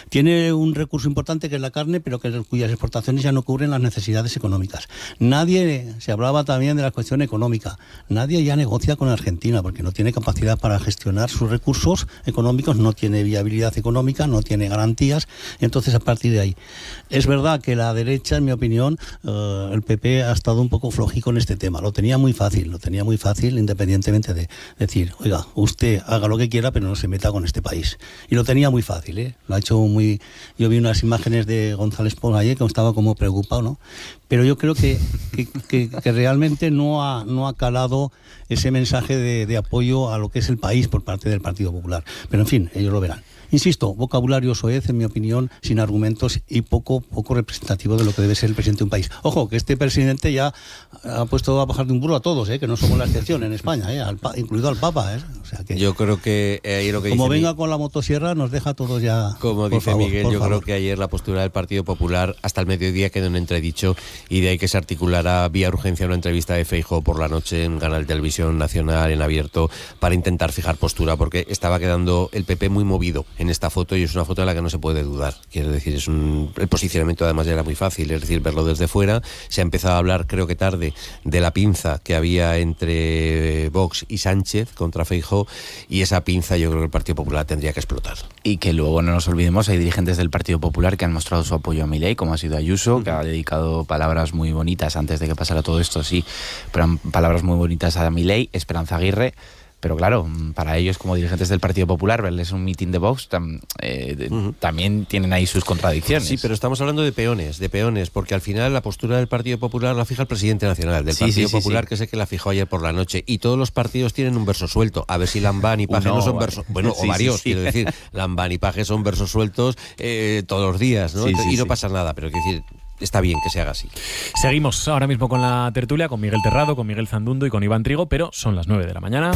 Tiene un recurso importante que es la carne, pero cuyas exportaciones ya no cubren las necesidades económicas. Se hablaba también de la cuestión económica. Nadie ya negocia con Argentina porque no tiene capacidad para gestionar sus recursos económicos, no tiene viabilidad económica, no tiene garantías. Entonces, a partir de ahí, es verdad que la derecha, en mi opinión, el PP ha estado un poco flojico en este tema. Lo tenía muy fácil, independientemente de decir, oiga, usted haga lo que quiera, pero no se meta con este país. Y lo tenía muy fácil, Lo ha hecho muy... Yo vi unas imágenes de González Pons ayer que estaba como preocupado, ¿no? Pero yo creo que realmente no ha calado ese mensaje de apoyo a lo que es el país por parte del Partido Popular. Pero en fin, ellos lo verán. Insisto, vocabulario soez, en mi opinión, sin argumentos y poco representativo de lo que debe ser el presidente de un país. Ojo, que este presidente ya ha puesto a bajar de un burro a todos, que no somos la excepción en España, incluido al Papa. O sea que, yo creo que ahí lo que como venga con la motosierra nos deja a todos ya. Como dice Miguel, yo creo que ayer la postura del Partido Popular hasta el mediodía quedó en entredicho, y de ahí que se articulara vía urgencia una entrevista de Feijóo por la noche en Canal de Televisión Nacional en abierto para intentar fijar postura, porque estaba quedando el PP muy movido en esta foto, y es una foto en la que no se puede dudar. Quiero decir, el posicionamiento además ya era muy fácil, es decir, verlo desde fuera. Se ha empezado a hablar, creo que tarde, de la pinza que había entre Vox y Sánchez contra Feijóo, y esa pinza yo creo que el Partido Popular tendría que explotar. Y que luego no nos olvidemos, hay dirigentes del Partido Popular que han mostrado su apoyo a Milei, como ha sido Ayuso, que ha dedicado palabras muy bonitas antes de que pasara todo esto, sí, pero palabras muy bonitas a Milei, Esperanza Aguirre. Pero claro, para ellos como dirigentes del Partido Popular, verles un mitin de Vox también tienen ahí sus contradicciones. Sí, pero estamos hablando de peones, porque al final la postura del Partido Popular la fija el presidente nacional del Partido Popular, que es el que la fijó ayer por la noche, y todos los partidos tienen un verso suelto. A ver si Lambán y Paje no son versos... Bueno, o varios, quiero decir. Lambán y Paje son versos sueltos todos los días, ¿no? Y no pasa nada, pero quiero decir... Está bien que se haga así. Seguimos ahora mismo con la tertulia, con Miguel Terrado, con Miguel Zandundo y con Iván Trigo, pero son las 9 de la mañana.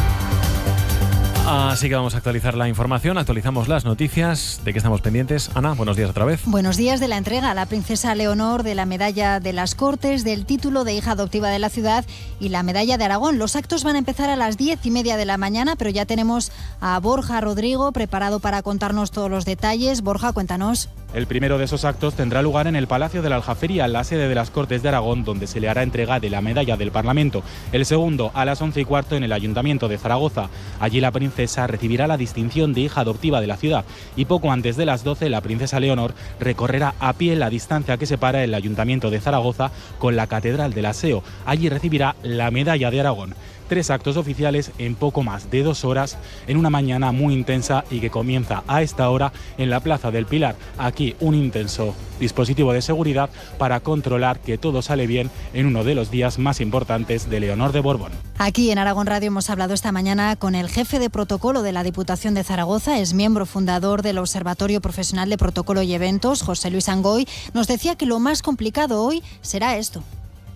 Así que vamos a actualizar la información, actualizamos las noticias. ¿De qué estamos pendientes? Ana, buenos días otra vez. Buenos días. De la entrega a la princesa Leonor de la medalla de las Cortes, del título de hija adoptiva de la ciudad y la medalla de Aragón. Los actos van a empezar a las 10:30 de la mañana, pero ya tenemos a Borja Rodrigo preparado para contarnos todos los detalles. Borja, cuéntanos. El primero de esos actos tendrá lugar en el Palacio de la Aljafería, la sede de las Cortes de Aragón, donde se le hará entrega de la medalla del Parlamento. El segundo, a las 11:15, en el Ayuntamiento de Zaragoza. Allí la princesa recibirá la distinción de hija adoptiva de la ciudad y poco antes de las 12 la princesa Leonor recorrerá a pie la distancia que separa el Ayuntamiento de Zaragoza con la Catedral del Aseo. Allí recibirá la medalla de Aragón. 3 actos oficiales en poco más de 2 horas, en una mañana muy intensa y que comienza a esta hora en la Plaza del Pilar. Aquí un intenso dispositivo de seguridad para controlar que todo sale bien en uno de los días más importantes de Leonor de Borbón. Aquí en Aragón Radio hemos hablado esta mañana con el jefe de protocolo de la Diputación de Zaragoza, es miembro fundador del Observatorio Profesional de Protocolo y Eventos, José Luis Angoy. Nos decía que lo más complicado hoy será esto.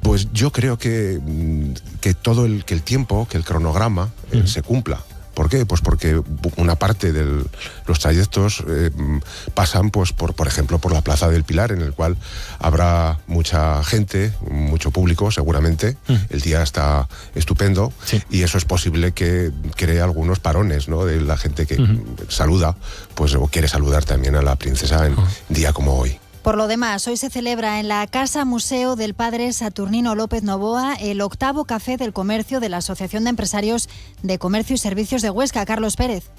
Pues yo creo que el tiempo, que el cronograma se cumpla. ¿Por qué? Pues porque una parte de los trayectos pasan, pues por ejemplo, por la Plaza del Pilar, en el cual habrá mucha gente, mucho público seguramente. El día está estupendo y eso es posible que cree algunos parones, ¿no? De la gente que saluda, pues o quiere saludar también a la princesa en día como hoy. Por lo demás, hoy se celebra en la Casa Museo del Padre Saturnino López Novoa el 8º Café del Comercio de la Asociación de Empresarios de Comercio y Servicios de Huesca. Carlos Pérez.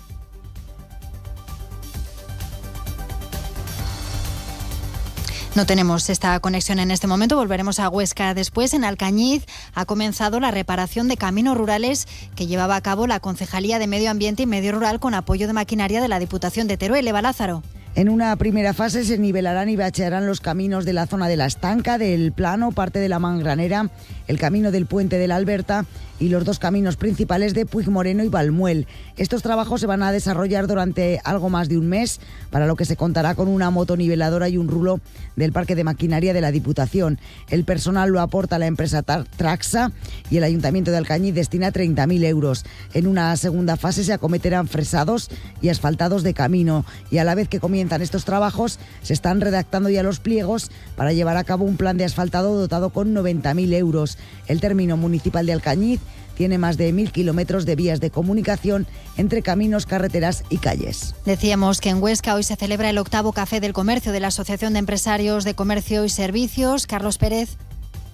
No tenemos esta conexión en este momento, volveremos a Huesca después. En Alcañiz ha comenzado la reparación de caminos rurales que llevaba a cabo la Concejalía de Medio Ambiente y Medio Rural con apoyo de maquinaria de la Diputación de Teruel. Eva Lázaro. En una primera fase se nivelarán y bachearán los caminos de la zona de la Estanca, del Plano, parte de la Mangranera, el camino del Puente de la Alberta y los 2 caminos principales de Puigmoreno y Valmuel. Estos trabajos se van a desarrollar durante algo más de un mes, para lo que se contará con una motoniveladora y un rulo del parque de maquinaria de la Diputación. El personal lo aporta la empresa Traxa y el Ayuntamiento de Alcañiz destina 30.000 euros. En una segunda fase se acometerán fresados y asfaltados de camino y a la vez que comienzan estos trabajos se están redactando ya los pliegos para llevar a cabo un plan de asfaltado dotado con 90.000 euros. El término municipal de Alcañiz tiene más de 1.000 kilómetros de vías de comunicación entre caminos, carreteras y calles. Decíamos que en Huesca hoy se celebra el 8º Café del Comercio de la Asociación de Empresarios de Comercio y Servicios. Carlos Pérez.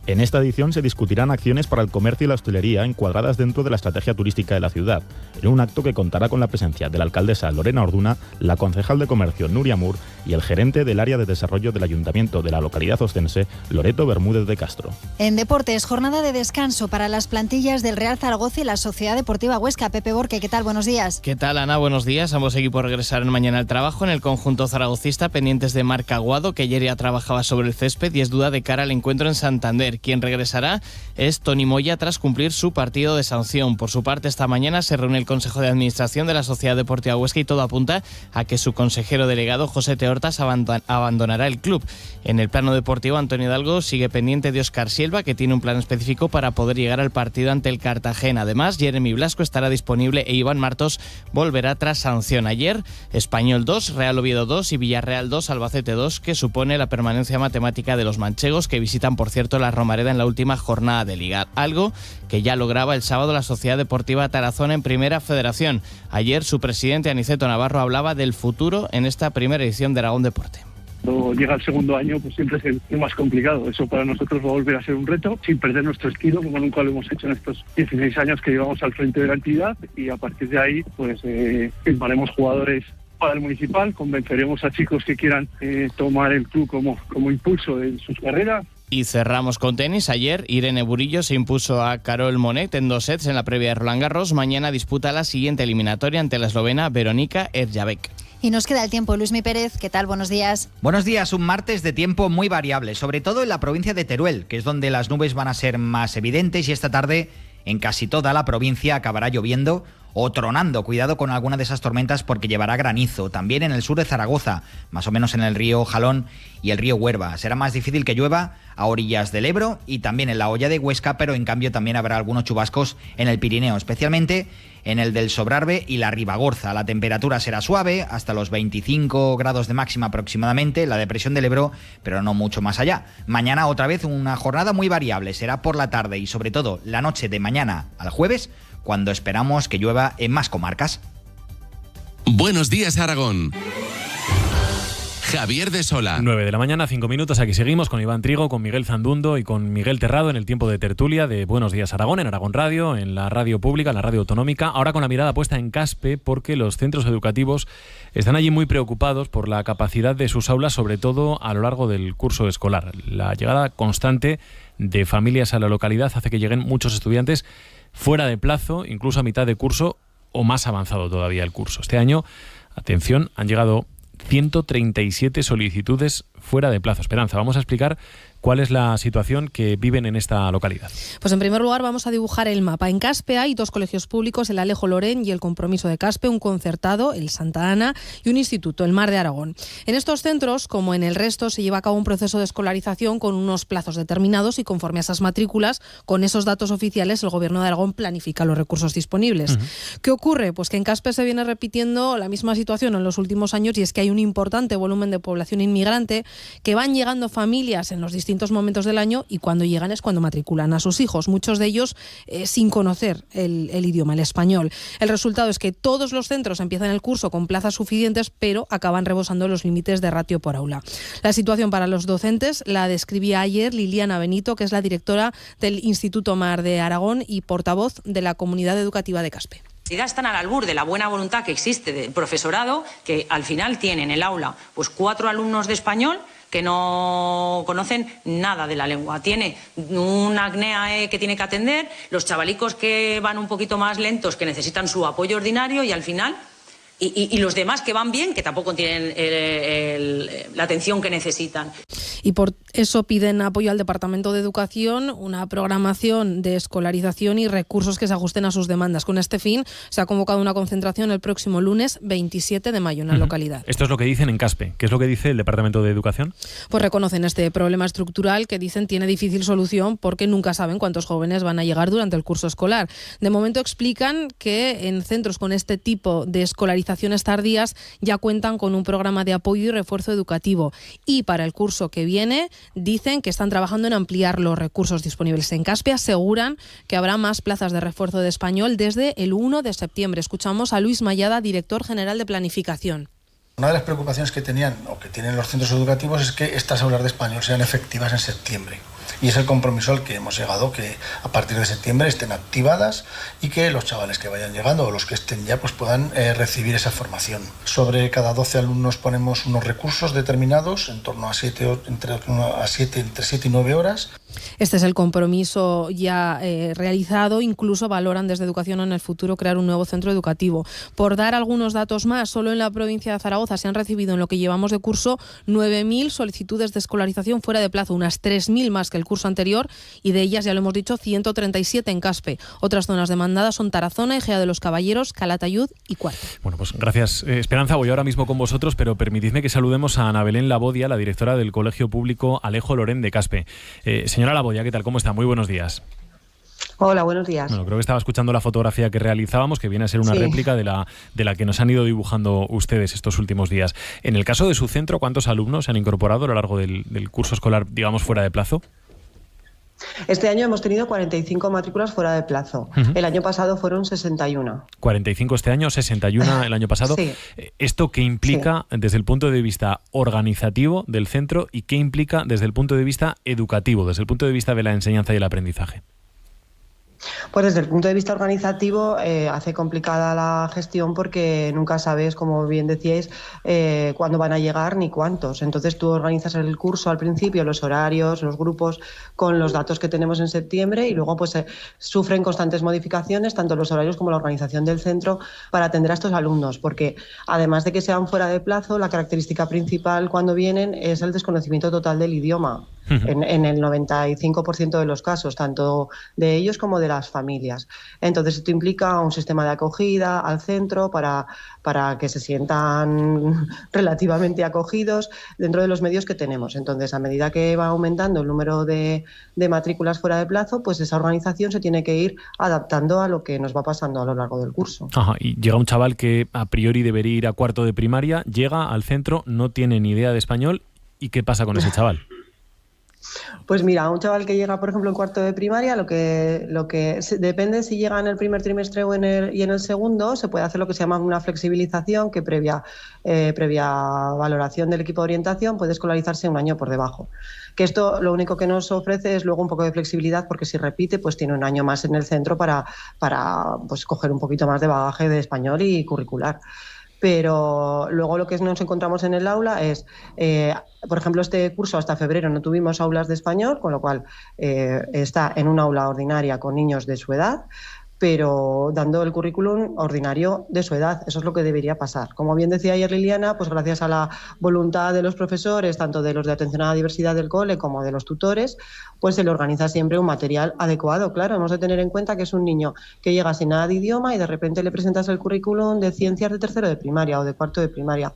En esta edición se discutirán acciones para el comercio y la hostelería encuadradas dentro de la estrategia turística de la ciudad, en un acto que contará con la presencia de la alcaldesa Lorena Orduna, la concejal de comercio Nuria Mur y el gerente del área de desarrollo del ayuntamiento de la localidad ostense, Loreto Bermúdez de Castro. En deportes, jornada de descanso para las plantillas del Real Zaragoza y la Sociedad Deportiva Huesca. Pepe Borque, ¿qué tal? Buenos días. ¿Qué tal, Ana? Buenos días. Ambos equipos regresarán mañana al trabajo en el conjunto zaragocista, pendientes de Marc Aguado, que ayer ya trabajaba sobre el césped y es duda de cara al encuentro en Santander. Quien regresará es Toni Moya tras cumplir su partido de sanción. Por su parte, esta mañana se reúne el Consejo de Administración de la Sociedad Deportiva Huesca y todo apunta a que su consejero delegado, José Teortas, abandonará el club. En el plano deportivo, Antonio Hidalgo sigue pendiente de Óscar Silva, que tiene un plan específico para poder llegar al partido ante el Cartagena. Además, Jeremy Blasco estará disponible e Iván Martos volverá tras sanción. Ayer, Español 2, Real Oviedo 2 y Villarreal 2, Albacete 2, que supone la permanencia matemática de los manchegos, que visitan, por cierto, la Romareda en la última jornada de Liga, algo que ya lograba el sábado la Sociedad Deportiva Tarazona en Primera Federación. Ayer su presidente Aniceto Navarro hablaba del futuro en esta primera edición de Aragón Deporte. Cuando llega el segundo año, pues siempre es el más complicado. Eso para nosotros va a volver a ser un reto, sin perder nuestro estilo, como nunca lo hemos hecho en estos 16 años que llevamos al frente de la entidad, y a partir de ahí pues firmaremos jugadores para el municipal, convenceremos a chicos que quieran tomar el club como impulso en sus carreras. Y cerramos con tenis. Ayer Irene Burillo se impuso a Carol Monet en 2 sets en la previa de Roland Garros. Mañana disputa la siguiente eliminatoria ante la eslovena Veronika Erjavec. Y nos queda el tiempo. Luismi Pérez, ¿qué tal? Buenos días. Buenos días. Un martes de tiempo muy variable, sobre todo en la provincia de Teruel, que es donde las nubes van a ser más evidentes, y esta tarde en casi toda la provincia acabará lloviendo o tronando. Cuidado con alguna de esas tormentas porque llevará granizo. También en el sur de Zaragoza, más o menos en el río Jalón y el río Huerva. Será más difícil que llueva a orillas del Ebro y también en la Hoya de Huesca, pero en cambio también habrá algunos chubascos en el Pirineo, especialmente en el del Sobrarbe y la Ribagorza. La temperatura será suave, hasta los 25 grados de máxima aproximadamente, la depresión del Ebro, pero no mucho más allá. Mañana otra vez una jornada muy variable, será por la tarde y sobre todo la noche de mañana al jueves, cuando esperamos que llueva en más comarcas. Buenos días, Aragón. Javier de Sola. 9 de la mañana, 5 minutos. Aquí seguimos con Iván Trigo, con Miguel Zandundo y con Miguel Terrado en el tiempo de tertulia de Buenos Días Aragón, en Aragón Radio, en la radio pública, en la radio autonómica. Ahora con la mirada puesta en Caspe, porque los centros educativos están allí muy preocupados por la capacidad de sus aulas, sobre todo a lo largo del curso escolar. La llegada constante de familias a la localidad hace que lleguen muchos estudiantes fuera de plazo, incluso a mitad de curso o más avanzado todavía el curso. Este año, atención, han llegado 137 solicitudes fuera de plazo. Esperanza, vamos a explicar cuál es la situación que viven en esta localidad. Pues en primer lugar vamos a dibujar el mapa. En Caspe hay 2 colegios públicos, el Alejo Lorén y el Compromiso de Caspe, un concertado, el Santa Ana, y un instituto, el Mar de Aragón. En estos centros, como en el resto, se lleva a cabo un proceso de escolarización con unos plazos determinados y conforme a esas matrículas, con esos datos oficiales, el Gobierno de Aragón planifica los recursos disponibles. ¿Qué ocurre? Pues que en Caspe se viene repitiendo la misma situación en los últimos años, y es que hay un importante volumen de población inmigrante, que van llegando familias en los distintos momentos del año, y cuando llegan es cuando matriculan a sus hijos, muchos de ellos sin conocer el idioma, el español. El resultado es que todos los centros empiezan el curso con plazas suficientes, pero acaban rebosando los límites de ratio por aula. La situación para los docentes la describía ayer Liliana Benito, que es la directora del Instituto Mar de Aragón y portavoz de la Comunidad Educativa de Caspe. Están al albur de la buena voluntad que existe del profesorado, que al final tiene en el aula pues 4 alumnos de español que no conocen nada de la lengua. Tiene una ACNEA que tiene que atender, los chavalicos que van un poquito más lentos, que necesitan su apoyo ordinario, y al final... Y los demás que van bien, que tampoco tienen la atención que necesitan. Y por eso piden apoyo al Departamento de Educación, una programación de escolarización y recursos que se ajusten a sus demandas. Con este fin se ha convocado una concentración el próximo lunes 27 de mayo en la localidad. Esto es lo que dicen en Caspe. ¿Qué es lo que dice el Departamento de Educación? Pues reconocen este problema estructural que dicen tiene difícil solución porque nunca saben cuántos jóvenes van a llegar durante el curso escolar. De momento explican que en centros con este tipo de escolarizaciones tardías ya cuentan con un programa de apoyo y refuerzo educativo, y para el curso que viene dicen que están trabajando en ampliar los recursos disponibles. En Caspe aseguran que habrá más plazas de refuerzo de español desde el 1 de septiembre. Escuchamos a Luis Mayada, director general de Planificación. Una de las preocupaciones que tenían o que tienen los centros educativos es que estas aulas de español sean efectivas en septiembre. Y es el compromiso al que hemos llegado, que a partir de septiembre estén activadas y que los chavales que vayan llegando o los que estén ya pues puedan recibir esa formación. Sobre cada 12 alumnos ponemos unos recursos determinados en torno a entre 7 y 9 horas. Este es el compromiso ya realizado. Incluso valoran desde Educación en el futuro crear un nuevo centro educativo. Por dar algunos datos más, solo en la provincia de Zaragoza se han recibido en lo que llevamos de curso 9.000 solicitudes de escolarización fuera de plazo, unas 3.000 más que el curso anterior, y de ellas, ya lo hemos dicho, 137 en Caspe. Otras zonas demandadas son Tarazona, Egea de los Caballeros, Calatayud y Cuarto. Bueno, pues gracias, Esperanza. Voy ahora mismo con vosotros, pero permitidme que saludemos a Ana Belén Labodia, la directora del Colegio Público Alejo Lorén de Caspe. Señora Labodia, ¿qué tal? ¿Cómo está? Muy buenos días. Hola, buenos días. Bueno, creo que estaba escuchando la fotografía que realizábamos, que viene a ser una réplica de la que nos han ido dibujando ustedes estos últimos días. En el caso de su centro, ¿cuántos alumnos se han incorporado a lo largo del curso escolar, digamos, fuera de plazo? Este año hemos tenido 45 matrículas fuera de plazo. El año pasado fueron 61. 45 este año, 61 el año pasado. Sí. ¿Esto qué implica desde el punto de vista organizativo del centro y qué implica desde el punto de vista educativo, desde el punto de vista de la enseñanza y el aprendizaje? Pues desde el punto de vista organizativo hace complicada la gestión porque nunca sabes, como bien decíais, cuándo van a llegar ni cuántos. Entonces tú organizas el curso al principio, los horarios, los grupos, con los datos que tenemos en septiembre, y luego pues sufren constantes modificaciones, tanto los horarios como la organización del centro, para atender a estos alumnos, porque además de que sean fuera de plazo, la característica principal cuando vienen es el desconocimiento total del idioma. En el 95% de los casos, tanto de ellos como de las familias. Entonces esto implica un sistema de acogida al centro para que se sientan relativamente acogidos dentro de los medios que tenemos. Entonces, a medida que va aumentando el número de matrículas fuera de plazo, pues esa organización se tiene que ir adaptando a lo que nos va pasando a lo largo del curso. Ajá, y llega un chaval que a priori debería ir a cuarto de primaria, llega al centro, no tiene ni idea de español, ¿y qué pasa con ese chaval? Pues mira, un chaval que llega, por ejemplo, en cuarto de primaria, lo que depende si llega en el primer trimestre o en el segundo, se puede hacer lo que se llama una flexibilización, que previa valoración del equipo de orientación puede escolarizarse un año por debajo. Que esto lo único que nos ofrece es luego un poco de flexibilidad, porque si repite, pues tiene un año más en el centro para pues coger un poquito más de bagaje de español y curricular. Pero luego lo que nos encontramos en el aula es, por ejemplo, este curso hasta febrero no tuvimos aulas de español, con lo cual está en un aula ordinaria con niños de su edad, pero dando el currículum ordinario de su edad. Eso es lo que debería pasar. Como bien decía ayer Liliana, pues gracias a la voluntad de los profesores, tanto de los de atención a la diversidad del cole como de los tutores, pues se le organiza siempre un material adecuado. Claro, hemos de tener en cuenta que es un niño que llega sin nada de idioma y de repente le presentas el currículum de ciencias de tercero de primaria o de cuarto de primaria.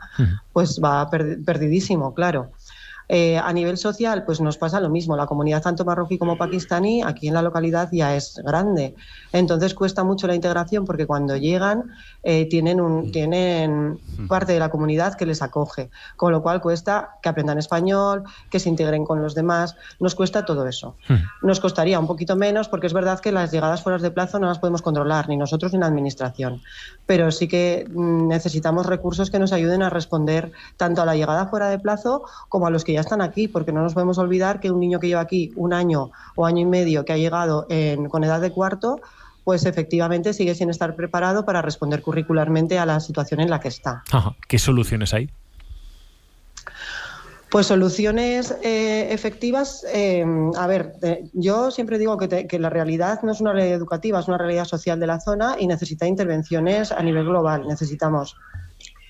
Pues va perdidísimo, claro. A nivel social, pues nos pasa lo mismo. La comunidad tanto marroquí como pakistaní aquí en la localidad ya es grande. Entonces cuesta mucho la integración, porque cuando llegan tienen parte de la comunidad que les acoge. Con lo cual cuesta que aprendan español, que se integren con los demás. Nos cuesta todo eso. Nos costaría un poquito menos, porque es verdad que las llegadas fuera de plazo no las podemos controlar, ni nosotros ni la administración. Pero sí que necesitamos recursos que nos ayuden a responder tanto a la llegada fuera de plazo como a los que ya están aquí, porque no nos podemos olvidar que un niño que lleva aquí un año o año y medio, que ha llegado con edad de cuarto, pues efectivamente sigue sin estar preparado para responder curricularmente a la situación en la que está. Ajá. ¿Qué soluciones hay? Pues soluciones efectivas. Yo siempre digo que la realidad no es una realidad educativa, es una realidad social de la zona y necesita intervenciones a nivel global.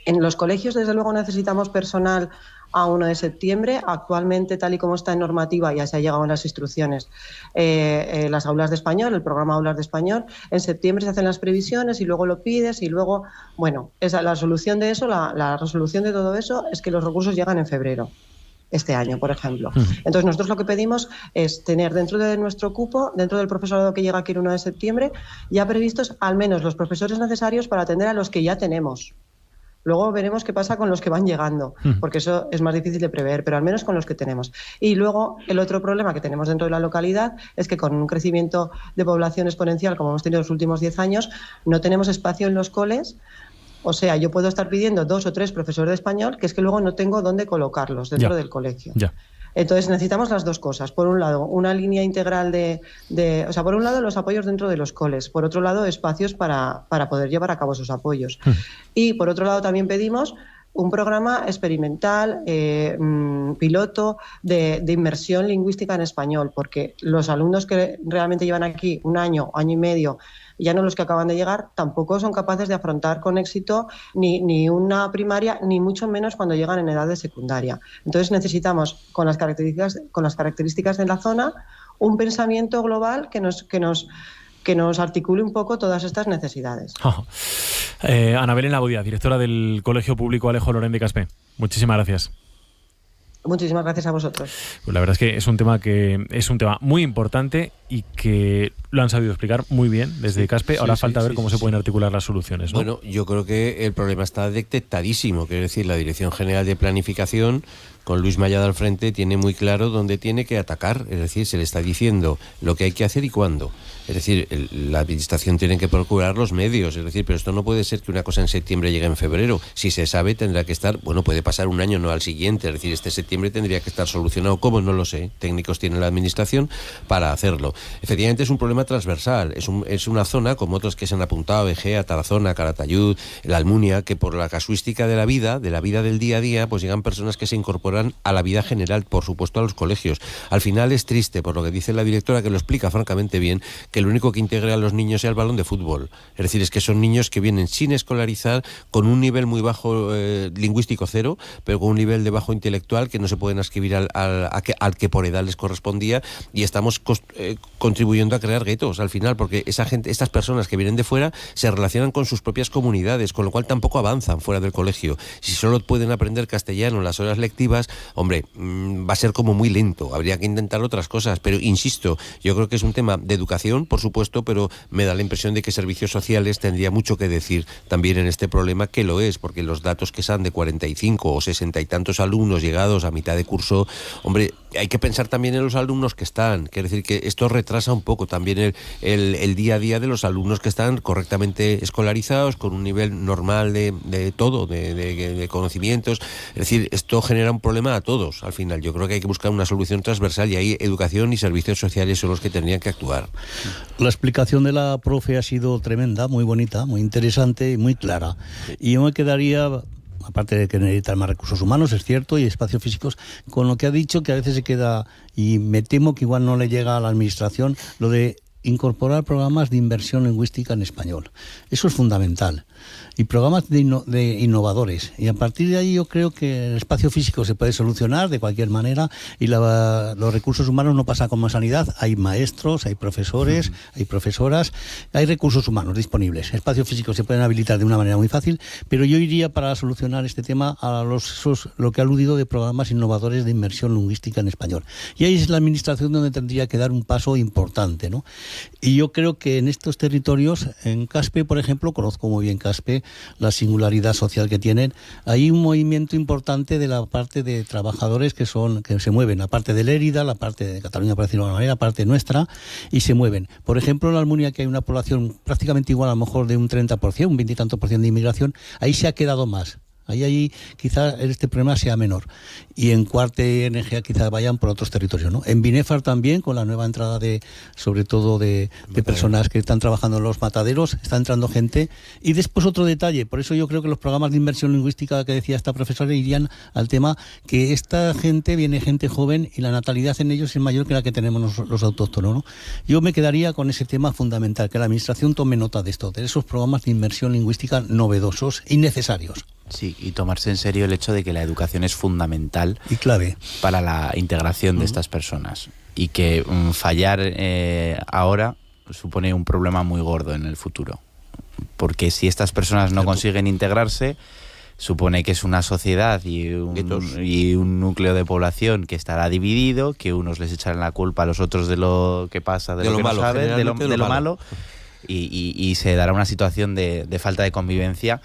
En los colegios, desde luego, necesitamos personal a 1 de septiembre. Actualmente, tal y como está en normativa, ya se ha llegado en las instrucciones, las aulas de español, el programa Aulas de Español, en septiembre se hacen las previsiones y luego lo pides y luego, bueno, la solución de eso, la resolución de todo eso es que los recursos llegan en febrero. Este año, por ejemplo. Entonces, nosotros lo que pedimos es tener dentro de nuestro cupo, dentro del profesorado que llega aquí el 1 de septiembre, ya previstos al menos los profesores necesarios para atender a los que ya tenemos. Luego veremos qué pasa con los que van llegando, porque eso es más difícil de prever, pero al menos con los que tenemos. Y luego, el otro problema que tenemos dentro de la localidad es que con un crecimiento de población exponencial, como hemos tenido los últimos 10 años, no tenemos espacio en los coles. O sea, yo puedo estar pidiendo 2 o 3 profesores de español, que es que luego no tengo dónde colocarlos dentro del colegio. Entonces necesitamos las dos cosas. Por un lado, una línea integral o sea, por un lado los apoyos dentro de los coles, por otro lado espacios para poder llevar a cabo esos apoyos. Y por otro lado también pedimos un programa experimental, piloto, de inmersión lingüística en español, porque los alumnos que realmente llevan aquí un año, año y medio, ya no los que acaban de llegar, tampoco son capaces de afrontar con éxito ni una primaria, ni mucho menos cuando llegan en edad de secundaria. Entonces necesitamos, con las características de la zona, un pensamiento global que nos articule un poco todas estas necesidades. Ana Belén Lago-Díaz, directora del Colegio Público Alejo Lorén de Caspe. Muchísimas gracias. Muchísimas gracias a vosotros. Pues la verdad es que es un tema muy importante y que lo han sabido explicar muy bien desde Caspe. Ahora falta ver cómo se pueden articular las soluciones, ¿no? Bueno, yo creo que el problema está detectadísimo. Quiero decir, la Dirección General de Planificación, con Luis Mayada al frente, tiene muy claro dónde tiene que atacar. Es decir, se le está diciendo lo que hay que hacer y cuándo. Es decir, la administración tiene que procurar los medios. Es decir, pero esto no puede ser que una cosa en septiembre llegue en febrero. Si se sabe, tendrá que estar, puede pasar un año, no al siguiente. Es decir, este septiembre tendría que estar solucionado. ¿Cómo? No lo sé. Técnicos tiene la administración para hacerlo. Efectivamente, es un problema transversal. Es una zona, como otros que se han apuntado, Egea, Tarazona, Calatayud, la Almunia, que por la casuística de la vida del día a día, pues llegan personas que se incorporan a la vida general, por supuesto a los colegios. Al final es triste, por lo que dice la directora, que lo explica francamente bien, que lo único que integra a los niños sea el balón de fútbol. Es decir, es que son niños que vienen sin escolarizar, con un nivel muy bajo lingüístico 0, pero con un nivel de bajo intelectual que no se pueden ascribir al que por edad les correspondía, y estamos contribuyendo a crear guetos al final, porque estas personas que vienen de fuera se relacionan con sus propias comunidades, con lo cual tampoco avanzan fuera del colegio. Si solo pueden aprender castellano en las horas lectivas, hombre, va a ser como muy lento. Habría que intentar otras cosas, pero insisto, yo creo que es un tema de educación, por supuesto, pero me da la impresión de que servicios sociales tendría mucho que decir también en este problema, que lo es, porque los datos que son de 45 o 60 y tantos alumnos llegados a mitad de curso, hombre, hay que pensar también en los alumnos que están. Quiere decir que esto retrasa un poco también el día a día de los alumnos que están correctamente escolarizados, con un nivel normal de todo, de conocimientos. Es decir, esto genera un problema a todos al final. Yo creo que hay que buscar una solución transversal y ahí educación y servicios sociales son los que tendrían que actuar. La explicación de la profe ha sido tremenda, muy bonita, muy interesante y muy clara. Y yo me quedaría, aparte de que necesitan más recursos humanos, es cierto, y espacios físicos, con lo que ha dicho, que a veces se queda, y me temo que igual no le llega a la administración, lo de incorporar programas de inversión lingüística en español. Eso es fundamental. Y programas de innovadores. Y a partir de ahí yo creo que el espacio físico se puede solucionar de cualquier manera, y los recursos humanos no pasa como en sanidad. Hay maestros, hay profesores, hay profesoras, hay recursos humanos disponibles. Espacios físicos se pueden habilitar de una manera muy fácil, pero yo iría para solucionar este tema a lo que ha aludido de programas innovadores de inmersión lingüística en español. Y ahí es la administración donde tendría que dar un paso importante, ¿no? Y yo creo que en estos territorios, en Caspe, por ejemplo, conozco muy bien Caspe, la singularidad social que tienen, hay un movimiento importante de la parte de trabajadores que se mueven, la parte de Lérida, la parte de Cataluña, por decirlo de alguna manera, la parte nuestra, y se mueven. Por ejemplo, en la Almunia, que hay una población prácticamente igual, a lo mejor de un 30%, un 20 y tanto por ciento de inmigración, ahí se ha quedado más. Ahí quizá este problema sea menor. Y en Cuarte y Enegea quizá vayan por otros territorios, ¿no? En Binéfar también, con la nueva entrada sobre todo de personas que están trabajando en los mataderos, está entrando gente. Y después otro detalle, por eso yo creo que los programas de inversión lingüística que decía esta profesora irían al tema que esta gente, viene gente joven y la natalidad en ellos es mayor que la que tenemos los autóctonos, ¿no? Yo me quedaría con ese tema fundamental, que la administración tome nota de esto, de esos programas de inversión lingüística novedosos y necesarios. Sí, y tomarse en serio el hecho de que la educación es fundamental y clave para la integración de estas personas, y que fallar ahora supone un problema muy gordo en el futuro, porque si estas personas no consiguen integrarse, supone que es una sociedad y un núcleo de población que estará dividido, que unos les echarán la culpa a los otros de lo que pasa, de lo que malo, no saben, de lo malo, y se dará una situación de falta de convivencia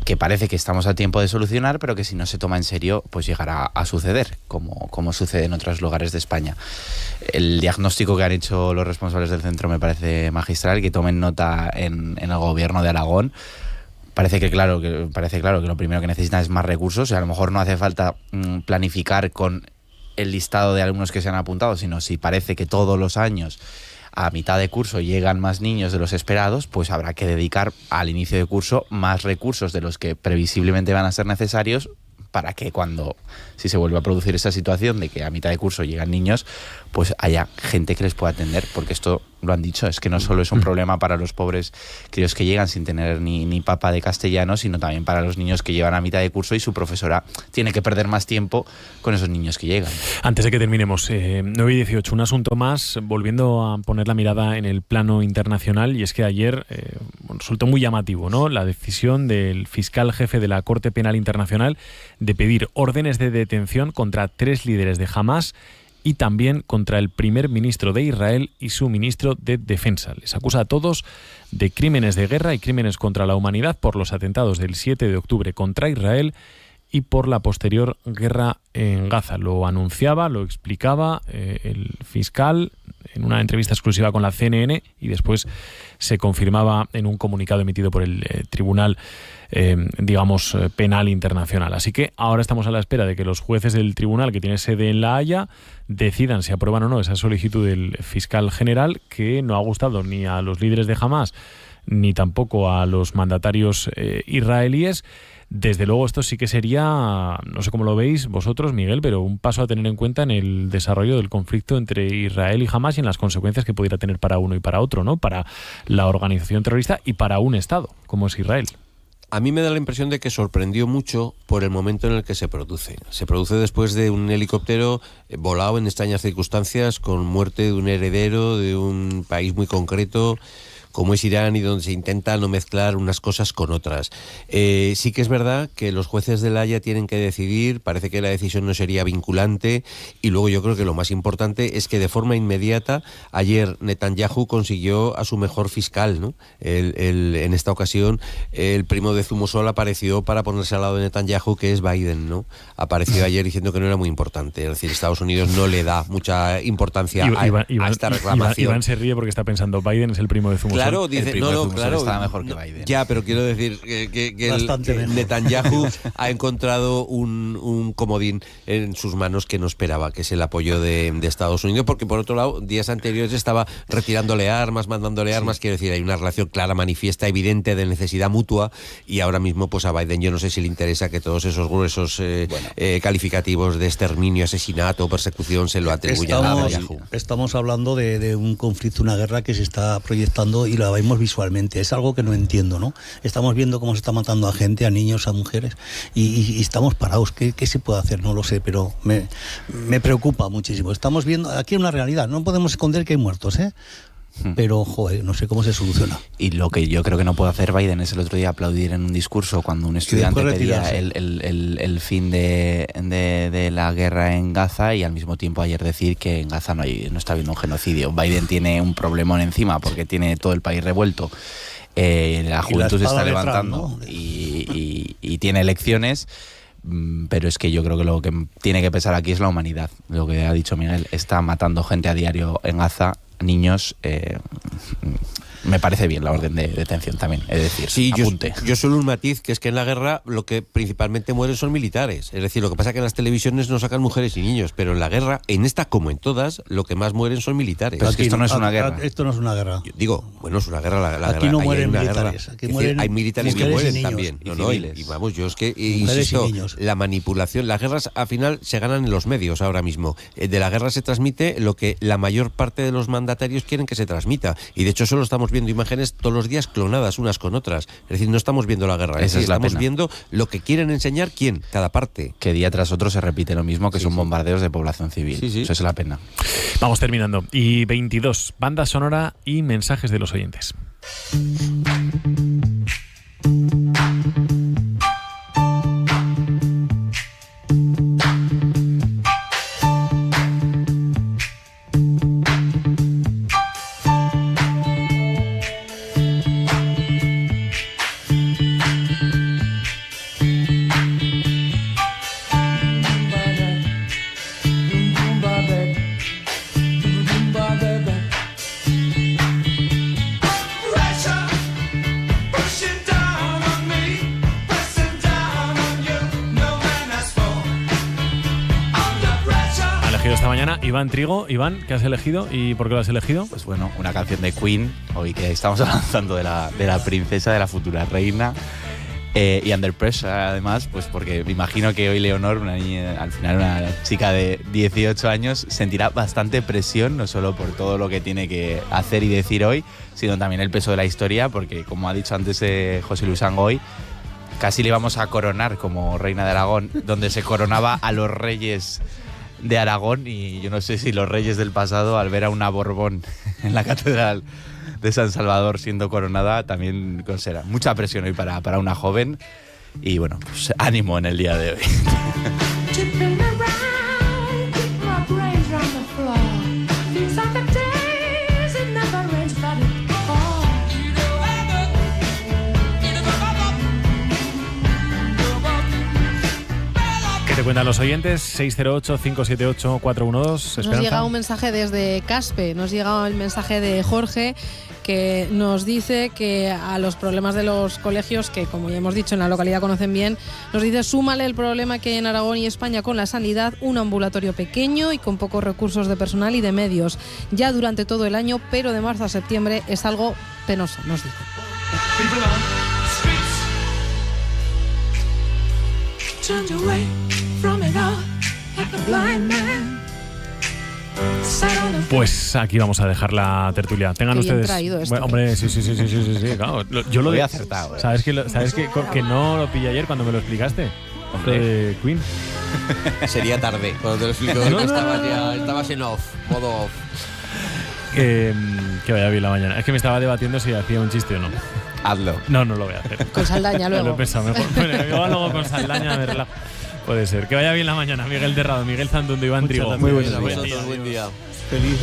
que parece que estamos a tiempo de solucionar, pero que si no se toma en serio, pues llegará a suceder, como sucede en otros lugares de España. El diagnóstico que han hecho los responsables del centro me parece magistral, que tomen nota en el gobierno de Aragón. Parece claro que lo primero que necesitan es más recursos, y a lo mejor no hace falta planificar con el listado de alumnos que se han apuntado, sino si parece que todos los años a mitad de curso llegan más niños de los esperados, pues habrá que dedicar al inicio de curso más recursos de los que previsiblemente van a ser necesarios, para que si se vuelve a producir esa situación de que a mitad de curso llegan niños, pues haya gente que les pueda atender, porque esto, lo han dicho, es que no solo es un problema para los pobres críos que llegan sin tener ni papa de castellano, sino también para los niños que llevan a mitad de curso y su profesora tiene que perder más tiempo con esos niños que llegan. Antes de que terminemos, 9 y 18, un asunto más, volviendo a poner la mirada en el plano internacional, y es que ayer resultó muy llamativo, ¿no?, la decisión del fiscal jefe de la Corte Penal Internacional de pedir órdenes de detención contra 3 líderes de Hamás y también contra el primer ministro de Israel y su ministro de Defensa. Les acusa a todos de crímenes de guerra y crímenes contra la humanidad por los atentados del 7 de octubre contra Israel y por la posterior guerra en Gaza. Lo anunciaba, lo explicaba el fiscal en una entrevista exclusiva con la CNN, y después se confirmaba en un comunicado emitido por el Tribunal Penal Internacional. Así que ahora estamos a la espera de que los jueces del tribunal, que tiene sede en La Haya, decidan si aprueban o no esa solicitud del fiscal general, que no ha gustado ni a los líderes de Hamás ni tampoco a los mandatarios israelíes. Desde luego esto sí que sería, no sé cómo lo veis vosotros, Miguel, pero un paso a tener en cuenta en el desarrollo del conflicto entre Israel y Hamás y en las consecuencias que pudiera tener para uno y para otro, ¿no?, para la organización terrorista y para un Estado como es Israel. A mí me da la impresión de que sorprendió mucho por el momento en el que se produce. Se produce después de un helicóptero volado en extrañas circunstancias, con muerte de un heredero de un país muy concreto, como es Irán y donde se intenta no mezclar unas cosas con otras. Sí que es verdad que los jueces de La Haya tienen que decidir, parece que la decisión no sería vinculante, y luego yo creo que lo más importante es que de forma inmediata ayer Netanyahu consiguió a su mejor fiscal, ¿no? En esta ocasión el primo de Zumosol apareció para ponerse al lado de Netanyahu, que es Biden, ¿no? Apareció ayer diciendo que no era muy importante, es decir, Estados Unidos no le da mucha importancia a esta reclamación. Iván se ríe porque está pensando, Biden es el primo de Zumosol. Claro, dice, claro, estaba mejor que Biden. Ya, pero quiero decir que Netanyahu ha encontrado un comodín en sus manos que no esperaba, que es el apoyo de Estados Unidos, porque por otro lado, días anteriores estaba retirándole armas, mandándole armas, quiero decir, hay una relación clara, manifiesta, evidente de necesidad mutua, y ahora mismo pues a Biden yo no sé si le interesa que todos esos gruesos calificativos de exterminio, asesinato, persecución se lo atribuyan a Netanyahu. Estamos hablando de un conflicto, una guerra que se está proyectando y la vemos visualmente. Es algo que no entiendo, ¿no? Estamos viendo cómo se está matando a gente, a niños, a mujeres, y estamos parados. ¿Qué se puede hacer? No lo sé, pero me preocupa muchísimo. Estamos viendo aquí una realidad. No podemos esconder que hay muertos, pero, joder, no sé cómo se soluciona. Y lo que yo creo que no puede hacer Biden es el otro día aplaudir en un discurso cuando un estudiante pedía el fin de la guerra en Gaza, y al mismo tiempo ayer decir que en Gaza no está habiendo un genocidio. Biden tiene un problemón encima porque tiene todo el país revuelto. La juventud se está levantando, ¿no? y tiene elecciones. Pero es que yo creo que lo que tiene que pesar aquí es la humanidad. Lo que ha dicho Miguel, está matando gente a diario en Gaza, niños. Me parece bien la orden de detención también, es decir, sí, apunte. Yo solo un matiz, que es que en la guerra lo que principalmente mueren son militares. Es decir, lo que pasa es que en las televisiones no sacan mujeres y niños, pero en la guerra, en esta como en todas, lo que más mueren son militares. Pero es que esto no es una guerra. Esto no es una guerra. Yo digo, bueno, es una guerra. La aquí guerra, no mueren hay militares. Aquí mueren hay militares que mueren también. Y civiles. Y vamos, yo es que, insisto, la manipulación, las guerras al final se ganan en los medios ahora mismo. De la guerra se transmite lo que la mayor parte de los mandatarios quieren que se transmita. Y de hecho solo estamos viendo imágenes todos los días clonadas unas con otras. Es decir, no estamos viendo la guerra. Estamos viendo lo que quieren enseñar cada parte. Que día tras otro se repite lo mismo, que son bombardeos de población civil. Eso es la pena. Vamos terminando. Y 22, banda sonora y mensajes de los oyentes. Iván Trigo. Iván, ¿qué has elegido y por qué lo has elegido? Pues bueno, una canción de Queen, hoy que estamos hablando de la princesa, de la futura reina, y Under Pressure además, pues porque me imagino que hoy Leonor, una niña, al final una chica de 18 años, sentirá bastante presión, no solo por todo lo que tiene que hacer y decir hoy, sino también el peso de la historia, porque como ha dicho antes José Luis Angoy, casi le íbamos a coronar como reina de Aragón, donde se coronaba a los reyes de Aragón, y yo no sé si los reyes del pasado, al ver a una Borbón en la catedral de San Salvador siendo coronada, también considera mucha presión hoy para una joven, y bueno, pues ánimo en el día de hoy. ¿Qué te cuentan los oyentes? 608-578-412. Nos llega un mensaje desde Caspe, nos llega el mensaje de Jorge, que nos dice que a los problemas de los colegios, que como ya hemos dicho en la localidad conocen bien, nos dice: súmale el problema que hay en Aragón y España con la sanidad, un ambulatorio pequeño y con pocos recursos de personal y de medios, ya durante todo el año, pero de marzo a septiembre es algo penoso, nos dice. Pues aquí vamos a dejar la tertulia. Tengan ustedes. Bueno, hombre, sí, claro. Yo lo había acertado. ¿Sabes que no lo pillé ayer cuando me lo explicaste? Hombre, Queen. Sería tarde cuando te lo explico. Estabas en off, modo off. Que vaya bien la mañana. Es que me estaba debatiendo si hacía un chiste o no. Hazlo. No lo voy a hacer. Con Saldaña luego. Lo he pensado mejor. Bueno, luego con Saldaña me relajo. Puede ser. Que vaya bien la mañana, Miguel Terrado, Miguel Zandundo, Iván Trigo. Muy buenos días. Buen día. Feliz.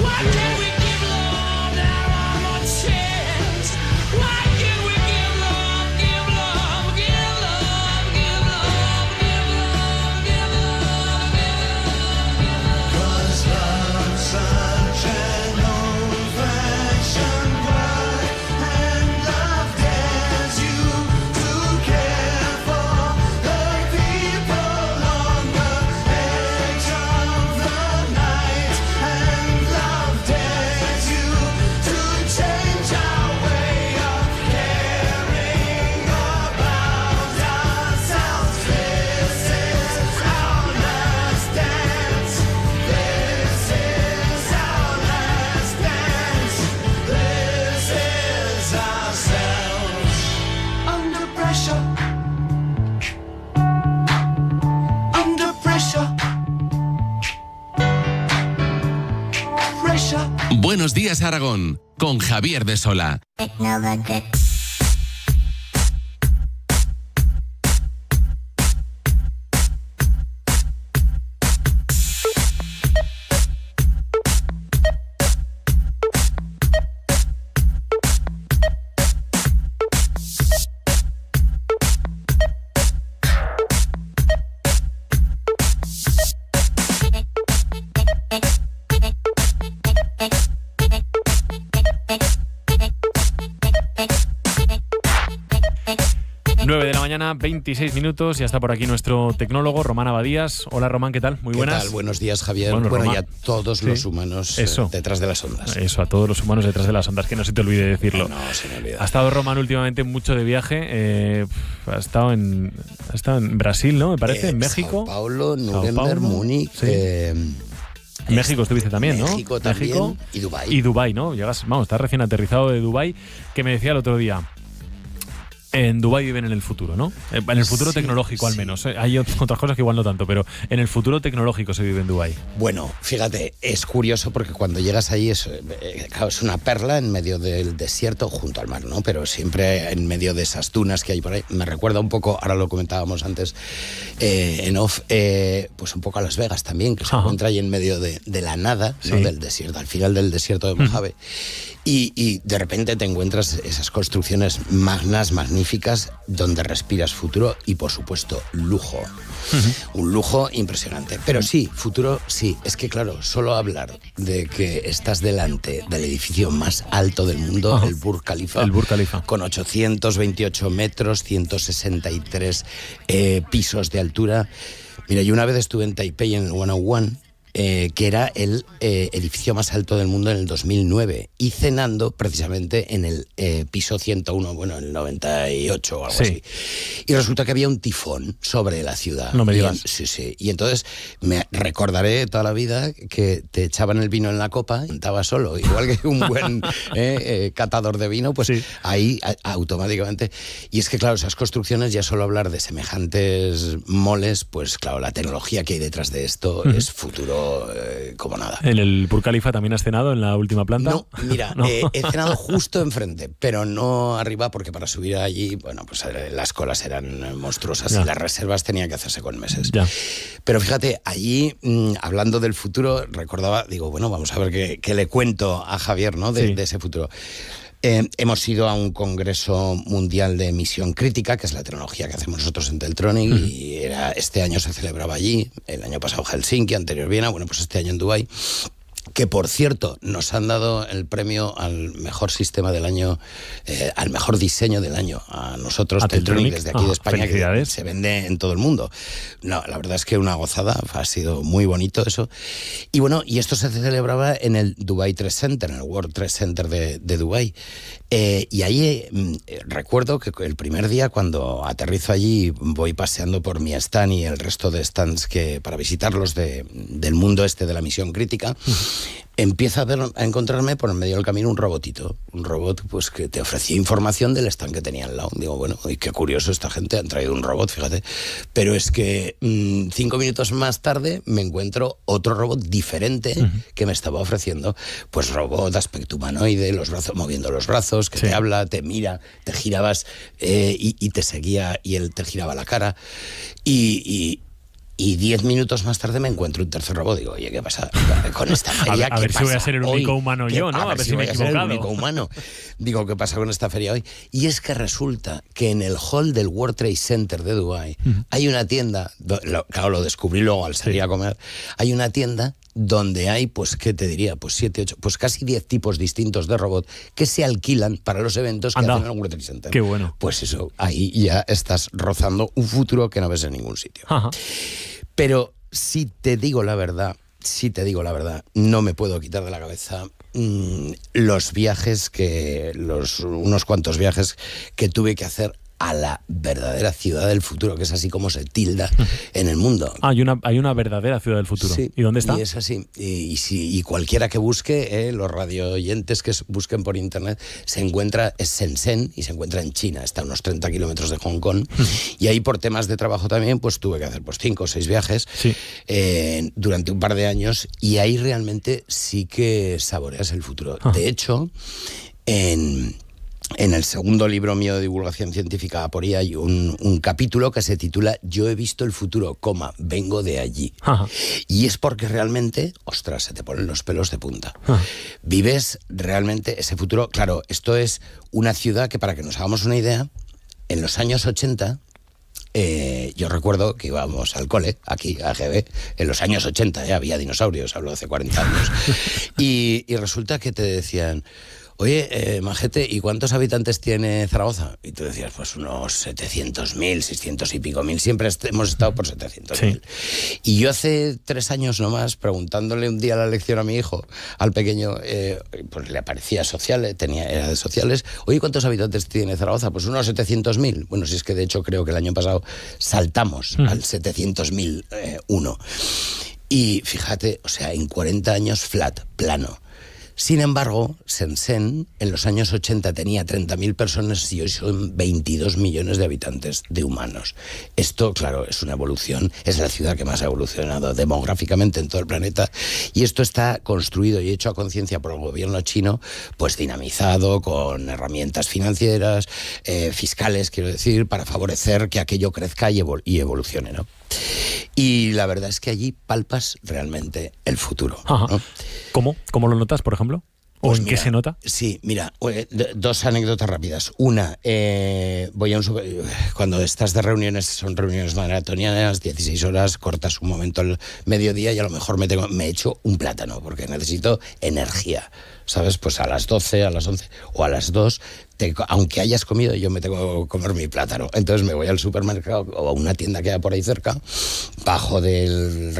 Buenos días, Aragón, con Javier de Sola. 9 de la mañana, 26 minutos. Ya está por aquí nuestro tecnólogo, Román Abadías. Hola, Román, ¿qué tal? Muy buenas. ¿Qué tal? Buenos días, Javier. Bueno, y a todos los humanos detrás de las ondas. Eso, a todos los humanos detrás de las ondas, que no se te olvide decirlo. No, se me olvida. Ha estado Román últimamente mucho de viaje. Ha estado en Brasil, ¿no? Me parece, en México. Sao Paulo, Nuremberg, Múnich. Sí. En México estuviste también, ¿no? México también y Dubái. Y Dubái, ¿no? Llegas, vamos, estás recién aterrizado de Dubái, que me decía el otro día. En Dubái viven en el futuro, ¿no? En el futuro tecnológico, al menos. Hay otras cosas que igual no tanto, pero en el futuro tecnológico se vive en Dubái. Bueno, fíjate, es curioso porque cuando llegas allí es una perla en medio del desierto, junto al mar, ¿no? Pero siempre en medio de esas dunas que hay por ahí. Me recuerda un poco, ahora lo comentábamos antes en off, pues un poco a Las Vegas también, que se encuentra ahí en medio de la nada, ¿no? Del desierto, al final del desierto de Mojave. Y de repente te encuentras esas construcciones magníficas donde respiras futuro y, por supuesto, lujo. Un lujo impresionante. Pero sí, futuro sí. Es que, claro, solo hablar de que estás delante del edificio más alto del mundo, el Burj Khalifa. El Burj Khalifa. Con 828 metros, 163 pisos de altura. Mira, yo una vez estuve en Taipei en el 101, que era el edificio más alto del mundo en el 2009, y cenando precisamente en el piso 101, bueno, en el 98 o algo así. Y resulta que había un tifón sobre la ciudad. No me digas. Sí. Y entonces me recordaré toda la vida que te echaban el vino en la copa y estaba solo, igual que un buen catador de vino, pues ahí automáticamente. Y es que, claro, esas construcciones, ya solo hablar de semejantes moles, pues claro, la tecnología que hay detrás de esto es futuro como nada. ¿En el Burj Khalifa también has cenado en la última planta? No, mira, no. He cenado justo enfrente, pero no arriba, porque para subir allí, bueno, pues las colas eran monstruosas y las reservas tenían que hacerse con meses. Pero fíjate, allí, hablando del futuro, recordaba, digo, bueno, vamos a ver qué le cuento a Javier, ¿no? De ese futuro. Hemos ido a un congreso mundial de misión crítica, que es la tecnología que hacemos nosotros en Teltronic, y este año se celebraba allí, el año pasado Helsinki, anterior Viena, bueno, pues este año en Dubái, que por cierto nos han dado el premio al mejor sistema del año, al mejor diseño del año a nosotros, Teltronic, desde aquí de España, que se vende en todo el mundo. No, la verdad es que una gozada, ha sido muy bonito eso. Y bueno, y esto se celebraba en el Dubai Trade Center, en el World Trade Center de Dubái. Y ahí recuerdo que el primer día, cuando aterrizo allí, voy paseando por mi stand y el resto de stands para visitarlos del mundo este de la misión crítica. empiezo a encontrarme por en medio del camino un robotito. Un robot pues que te ofrecía información del stand que tenía al lado. Digo, bueno, y qué curioso esta gente, han traído un robot, fíjate. Pero es que 5 minutos más tarde me encuentro otro robot diferente que me estaba ofreciendo, pues robot, aspecto humanoide, los brazos, moviendo los brazos, que te habla, te mira, te girabas y te seguía y él te giraba la cara. Y 10 minutos más tarde me encuentro un tercer robot. Digo, oye, ¿qué pasa con esta feria? A ver si voy a ser el único humano yo, ¿no? A ver si me he equivocado. El único humano. Digo, ¿qué pasa con esta feria hoy? Y es que resulta que en el hall del World Trade Center de Dubái hay una tienda, claro, lo descubrí luego al salir a comer, hay una tienda donde hay, pues, ¿qué te diría? Pues 7, 8, pues casi 10 tipos distintos de robot que se alquilan para los eventos que hacen en el World Trade Center. Qué bueno. Pues eso, ahí ya estás rozando un futuro que no ves en ningún sitio. Ajá. Pero si te digo la verdad, no me puedo quitar de la cabeza los viajes unos cuantos viajes que tuve que hacer a la verdadera ciudad del futuro, que es así como se tilda en el mundo. Hay una verdadera ciudad del futuro. Sí, ¿Y dónde está? Y es así. Y cualquiera que busque, los radio oyentes que busquen por internet, es Shenzhen y se encuentra en China. Está a unos 30 kilómetros de Hong Kong. Y ahí por temas de trabajo también, pues tuve que hacer 5 o 6 viajes durante un par de años, y ahí realmente sí que saboreas el futuro. De hecho, en el segundo libro mío de divulgación científica, Aporía, hay un capítulo que se titula Yo he visto el futuro, vengo de allí. Ajá. Y es porque realmente, ostras, se te ponen los pelos de punta. Ajá. Vives realmente ese futuro. Claro, esto es una ciudad que, para que nos hagamos una idea, en los años 80... yo recuerdo que íbamos al cole, aquí, a GB, en los años 80, había dinosaurios, hablo de hace 40 años. y resulta que te decían... Oye, majete, ¿y cuántos habitantes tiene Zaragoza? Y tú decías, pues unos 700.000, 600 y pico mil. Siempre hemos estado por 700.000. Y yo hace 3 años nomás, preguntándole un día la lección a mi hijo, al pequeño, pues le aparecía sociales, era de sociales. Oye, ¿cuántos habitantes tiene Zaragoza? Pues unos 700.000. Bueno, si es que de hecho creo que el año pasado saltamos al 700.001. Y fíjate, o sea, en 40 años flat, plano. Sin embargo, Shenzhen en los años 80 tenía 30.000 personas y hoy son 22 millones de habitantes, de humanos. Esto, claro, es una evolución, es la ciudad que más ha evolucionado demográficamente en todo el planeta, y esto está construido y hecho a conciencia por el gobierno chino, pues dinamizado con herramientas financieras, fiscales, quiero decir, para favorecer que aquello crezca y evolucione, ¿no? Y la verdad es que allí palpas realmente el futuro, ¿no? ¿Cómo lo notas, por ejemplo? ¿O en qué se nota? Sí, mira, 2 anécdotas rápidas. Una, voy a cuando estás de reuniones, son reuniones maratonianas, 16 horas, cortas un momento al mediodía y a lo mejor me echo un plátano porque necesito energía, ¿sabes? Pues a las 12, a las 11 o a las 2, aunque hayas comido, yo me tengo que comer mi plátano. Entonces me voy al supermercado o a una tienda que hay por ahí cerca, bajo del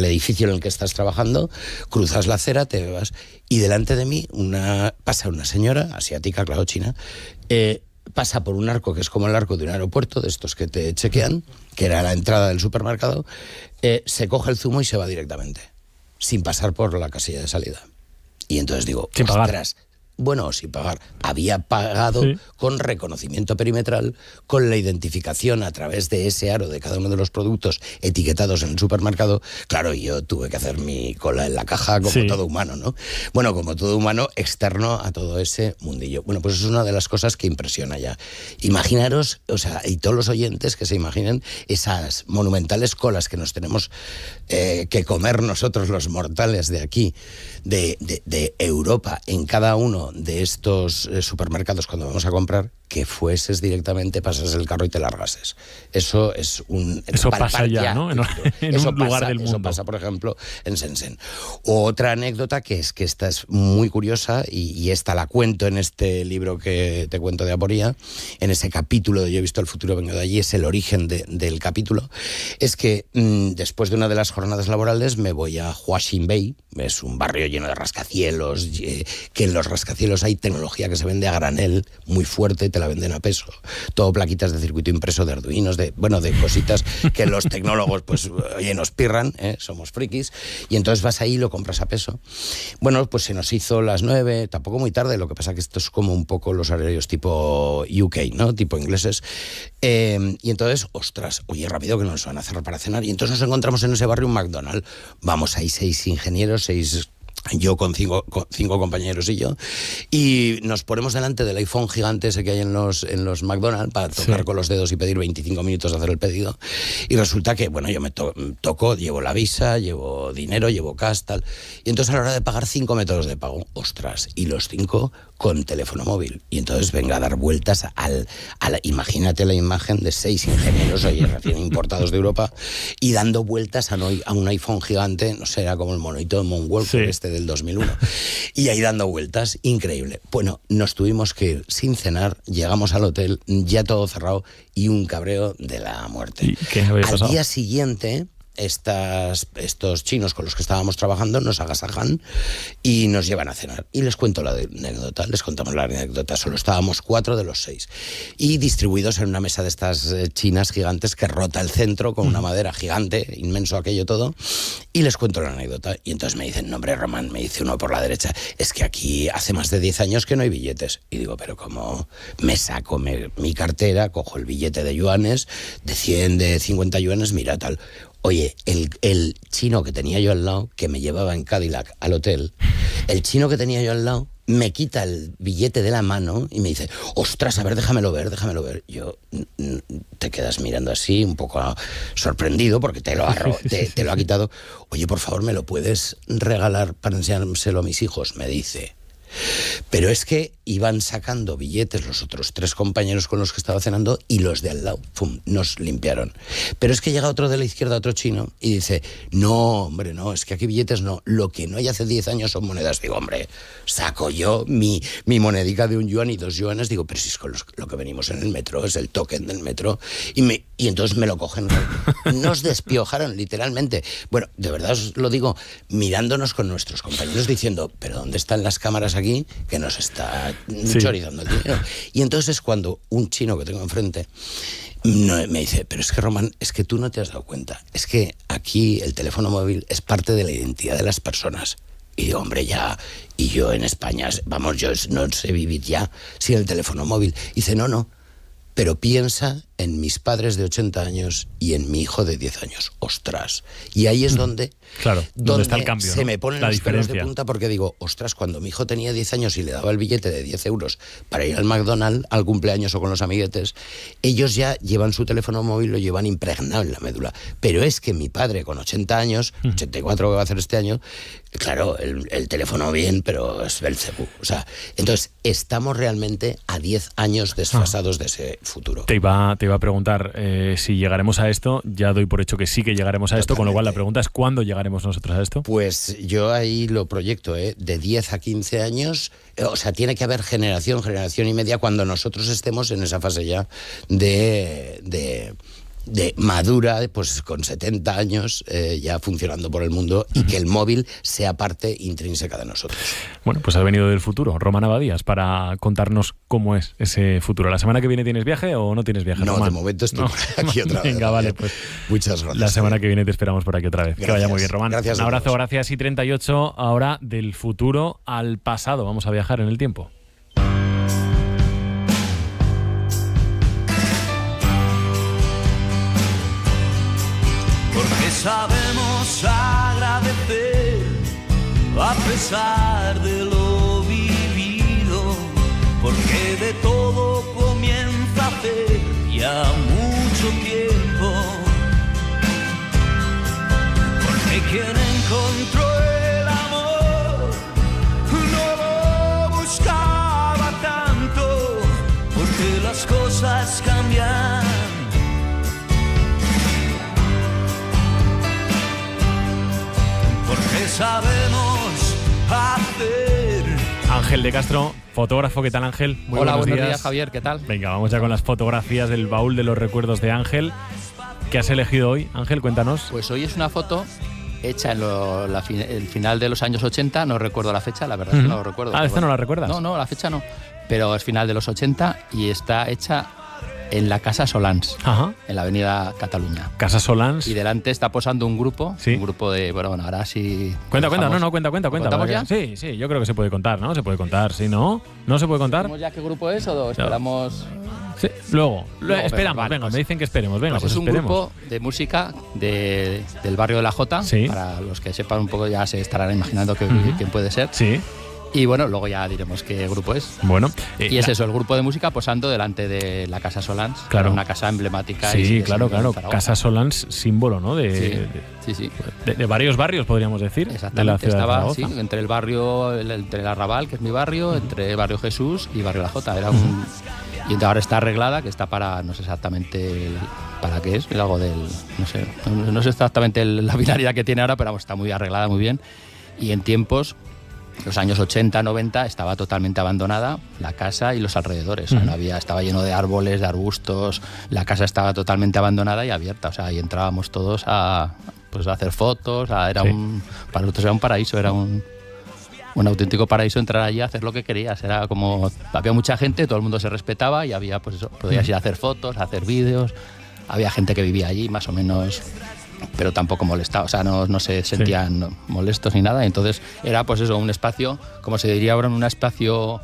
edificio en el que estás trabajando, cruzas la acera, te vas, y delante de mí pasa una señora, asiática, claro, china, pasa por un arco que es como el arco de un aeropuerto, de estos que te chequean, que era la entrada del supermercado, se coge el zumo y se va directamente, sin pasar por la casilla de salida. Y entonces digo, sin pagar. Ostras, bueno, sin pagar. Había pagado con reconocimiento perimetral, con la identificación a través de ese aro de cada uno de los productos etiquetados en el supermercado. Claro, y yo tuve que hacer mi cola en la caja como todo humano, ¿no? Bueno, como todo humano externo a todo ese mundillo. Bueno, pues es una de las cosas que impresiona ya. Imaginaros, o sea, y todos los oyentes que se imaginen esas monumentales colas que nos tenemos que comer nosotros los mortales de aquí, de Europa, en cada uno de estos supermercados cuando vamos a comprar, que fueses directamente, pasas el carro y te largases. Eso es Eso pasa ya, ¿no? En un lugar del mundo. Eso pasa, por ejemplo, en Shenzhen. Otra anécdota que esta es muy curiosa y esta la cuento en este libro que te cuento de Aporía, en ese capítulo de Yo he visto el futuro, vengo de allí, es el origen del capítulo, es que después de una de las jornadas laborales me voy a Huaxin Bay, es un barrio lleno de rascacielos, que en los rascacielos rascacielos hay tecnología que se vende a granel, muy fuerte, te la venden a peso. Todo plaquitas de circuito impreso, de arduinos, de cositas que los tecnólogos, pues, oye, nos pirran, somos frikis, y entonces vas ahí y lo compras a peso. Bueno, pues se nos hizo las 9, tampoco muy tarde, lo que pasa que esto es como un poco los horarios tipo UK, ¿no? Tipo ingleses. Y entonces, ostras, oye, rápido que nos van a cerrar para cenar. Y entonces nos encontramos en ese barrio un McDonald's. Vamos, hay 6 ingenieros, yo con cinco compañeros y nos ponemos delante del iPhone gigante ese que hay en los McDonald's para tocar con los dedos y pedir 25 minutos de hacer el pedido. Y resulta que, bueno, yo me toco, llevo la visa, llevo dinero, llevo cash, tal. Y entonces a la hora de pagar 5 métodos de pago, ostras, y los 5 con teléfono móvil. Y entonces venga a dar vueltas imagínate la imagen de 6 ingenieros, recién importados de Europa, y dando vueltas a un iPhone gigante, no sé, era como el monito de Moonwalker del 2001. Y ahí dando vueltas, increíble. Bueno, nos tuvimos que ir sin cenar, llegamos al hotel, ya todo cerrado y un cabreo de la muerte. ¿Y qué había pasado? Al día siguiente, estos chinos con los que estábamos trabajando nos agasajan y nos llevan a cenar. Y les cuento la anécdota, les contamos la anécdota. Solo estábamos 4 de los 6. Y distribuidos en una mesa de estas chinas gigantes que rota el centro con una madera gigante, inmenso aquello todo. Y les cuento la anécdota. Y entonces me dicen, no, hombre, Román, me dice uno por la derecha, es que aquí hace más de 10 años que no hay billetes. Y digo, pero ¿cómo? Me saco mi cartera, cojo el billete de yuanes, de 100, de 50 yuanes, mira tal. Oye, el chino que tenía yo al lado, que me llevaba en Cadillac al hotel, el chino que tenía yo al lado me quita el billete de la mano y me dice, ostras, a ver, déjamelo ver. Yo, te quedas mirando así, un poco sorprendido porque te lo ha quitado. Oye, por favor, ¿me lo puedes regalar para enseñárselo a mis hijos? Me dice. Pero es que iban sacando billetes los otros 3 compañeros con los que estaba cenando y los de al lado, ¡pum!, nos limpiaron. Pero es que llega otro de la izquierda, otro chino, y dice, no, hombre, no, es que aquí billetes no, lo que no hay hace 10 años son monedas. Digo, hombre, saco yo mi monedica de 1 yuan y 2 yuanes, digo, pero si es con lo que venimos en el metro, es el token del metro, y entonces me lo cogen. Nos despiojaron, literalmente. Bueno, de verdad os lo digo, mirándonos con nuestros compañeros diciendo, pero ¿dónde están las cámaras aquí que nos está chorizando el dinero? Y entonces es cuando un chino que tengo enfrente me dice, pero es que Román, es que tú no te has dado cuenta, es que aquí el teléfono móvil es parte de la identidad de las personas. Y digo, hombre, ya, y yo en España, vamos, yo no sé vivir ya sin el teléfono móvil. Y dice, no, pero piensa en mis padres de 80 años y en mi hijo de 10 años. Ostras. Y ahí es donde está el cambio, se me ponen los pelos de punta, porque digo, ostras, cuando mi hijo tenía 10 años y le daba el billete de 10 euros para ir al McDonald's, al cumpleaños o con los amiguetes, ellos ya llevan su teléfono móvil, lo llevan impregnado en la médula. Pero es que mi padre con 80 años, 84 que va a hacer este año, claro, el teléfono bien, pero es Belcebú. O sea, entonces estamos realmente a 10 años desfasados de ese futuro. Te iba a preguntar si llegaremos a esto. Ya doy por hecho que sí que llegaremos a esto, con lo cual la pregunta es ¿cuándo llegaremos nosotros a esto? Pues yo ahí lo proyecto, de 10 a 15 años, o sea, tiene que haber generación y media cuando nosotros estemos en esa fase ya de madura, pues con 70 años ya funcionando por el mundo, y que el móvil sea parte intrínseca de nosotros. Bueno, pues has venido del futuro, Román Abadías, para contarnos cómo es ese futuro. ¿La semana que viene tienes viaje o no tienes viaje, No, Román? de momento estoy aquí otra vez. Venga, vale, pues muchas gracias. La semana que viene te esperamos por aquí otra vez. Gracias. Que vaya muy bien, Román. Gracias. Un abrazo, gracias. Y 38, ahora del futuro al pasado. Vamos a viajar en el tiempo. Porque sabemos agradecer a pesar de lo vivido, porque de todo comienza hace ya mucho tiempo, porque quien encontró el amor no lo buscaba tanto, porque las cosas cambian. Porque sabemos hacer. Ángel de Castro, fotógrafo. ¿Qué tal, Ángel? Muy Hola, buenos días, días, Javier. ¿Qué tal? Venga, vamos ya con las fotografías del baúl de los recuerdos de Ángel. ¿Qué has elegido hoy, Ángel? Cuéntanos. Pues hoy es una foto hecha en el final de los años 80, no recuerdo la fecha, la verdad es que no lo recuerdo. ¿Esta no la recuerdas? No, la fecha no, pero es final de los 80 y está hecha en la Casa Solans, en la avenida Cataluña. Casa Solans. Y delante está posando un grupo de, bueno, ahora sí... Cuenta, cuenta. ¿Contamos ya? Sí, yo creo que se puede contar, ¿no? Se puede contar, ¿sí, no? ¿No se puede contar? ¿Sabemos ya qué grupo es o esperamos...? Sí, luego esperamos, vale, venga, me dicen que esperemos, venga, pues es un esperemos. grupo de música del barrio de la Jota, para los que sepan un poco ya se estarán imaginando quién puede ser. Sí. Y bueno, luego ya diremos qué grupo es. Bueno. Y es eso, el grupo de música posando delante de la Casa Solans, claro. Una casa emblemática. Sí, claro. Casa Solans, símbolo, ¿no? Sí. De varios barrios, podríamos decir. Exactamente. De la ciudad Estaba, de Zaragoza. entre el barrio, entre el Arrabal, que es mi barrio, entre Barrio Jesús y Barrio La Jota. Era y ahora está arreglada, que está para, no sé exactamente para qué es, algo del, no sé exactamente la binaria que tiene ahora, pero vamos, está muy arreglada, muy bien. Y en tiempos, los años 80, 90, estaba totalmente abandonada la casa y los alrededores. Estaba lleno de árboles, de arbustos, la casa estaba totalmente abandonada y abierta. O sea, ahí entrábamos todos a hacer fotos, para nosotros era un paraíso, era un auténtico paraíso entrar allí a hacer lo que querías. Era como, había mucha gente, todo el mundo se respetaba y había, pues eso, podías ir a hacer fotos, a hacer vídeos. Había gente que vivía allí, más o menos, pero tampoco molestaba, o sea, no se sentían molestos ni nada. Entonces era, pues eso, un espacio, como se diría ahora, un espacio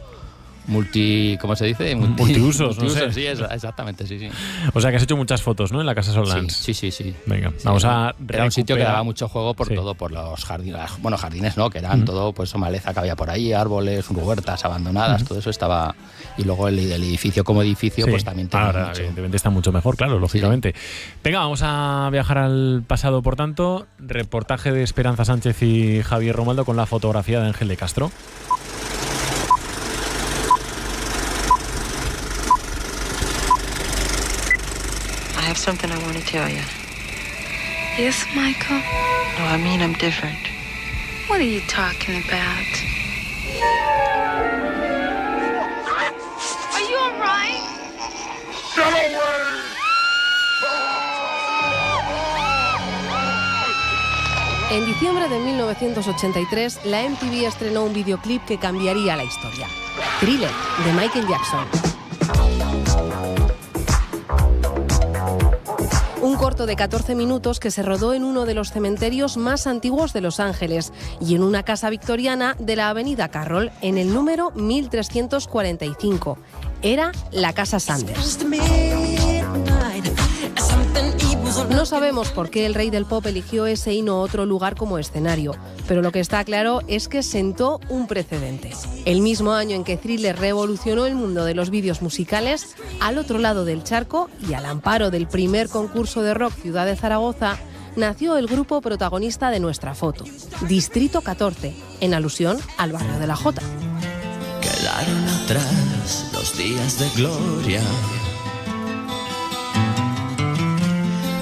¿cómo se dice? Multiusos, no sé. Sí, exactamente, sí. O sea que has hecho muchas fotos, ¿no? En la Casa Solans. Sí. Venga, vamos a Era un sitio que daba mucho juego por todo, por los jardines, bueno, jardines no, que eran todo, pues maleza que había por ahí, árboles, huertas abandonadas, todo eso estaba. Y luego el edificio como edificio, pues también tenía ahora, mucho. evidentemente está mucho mejor, claro, lógicamente. Venga, vamos a viajar al pasado, por tanto. Reportaje de Esperanza Sánchez y Javier Romaldo con la fotografía de Ángel de Castro. I have something I want to tell you. Yes, Michael? No, I mean I'm different. What are you talking about? Are you all right? En diciembre de 1983, la MTV estrenó un videoclip que cambiaría la historia. Thriller, de Michael Jackson. Un corto de 14 minutos que se rodó en uno de los cementerios más antiguos de Los Ángeles y en una casa victoriana de la avenida Carroll, en el número 1345. Era la Casa Sanders. No sabemos por qué el rey del pop eligió ese y no otro lugar como escenario, pero lo que está claro es que sentó un precedente. El mismo año en que Thriller revolucionó el mundo de los vídeos musicales, al otro lado del charco y al amparo del primer concurso de rock Ciudad de Zaragoza, nació el grupo protagonista de nuestra foto, Distrito 14, en alusión al barrio de la Jota. Quedaron atrás los días de gloria.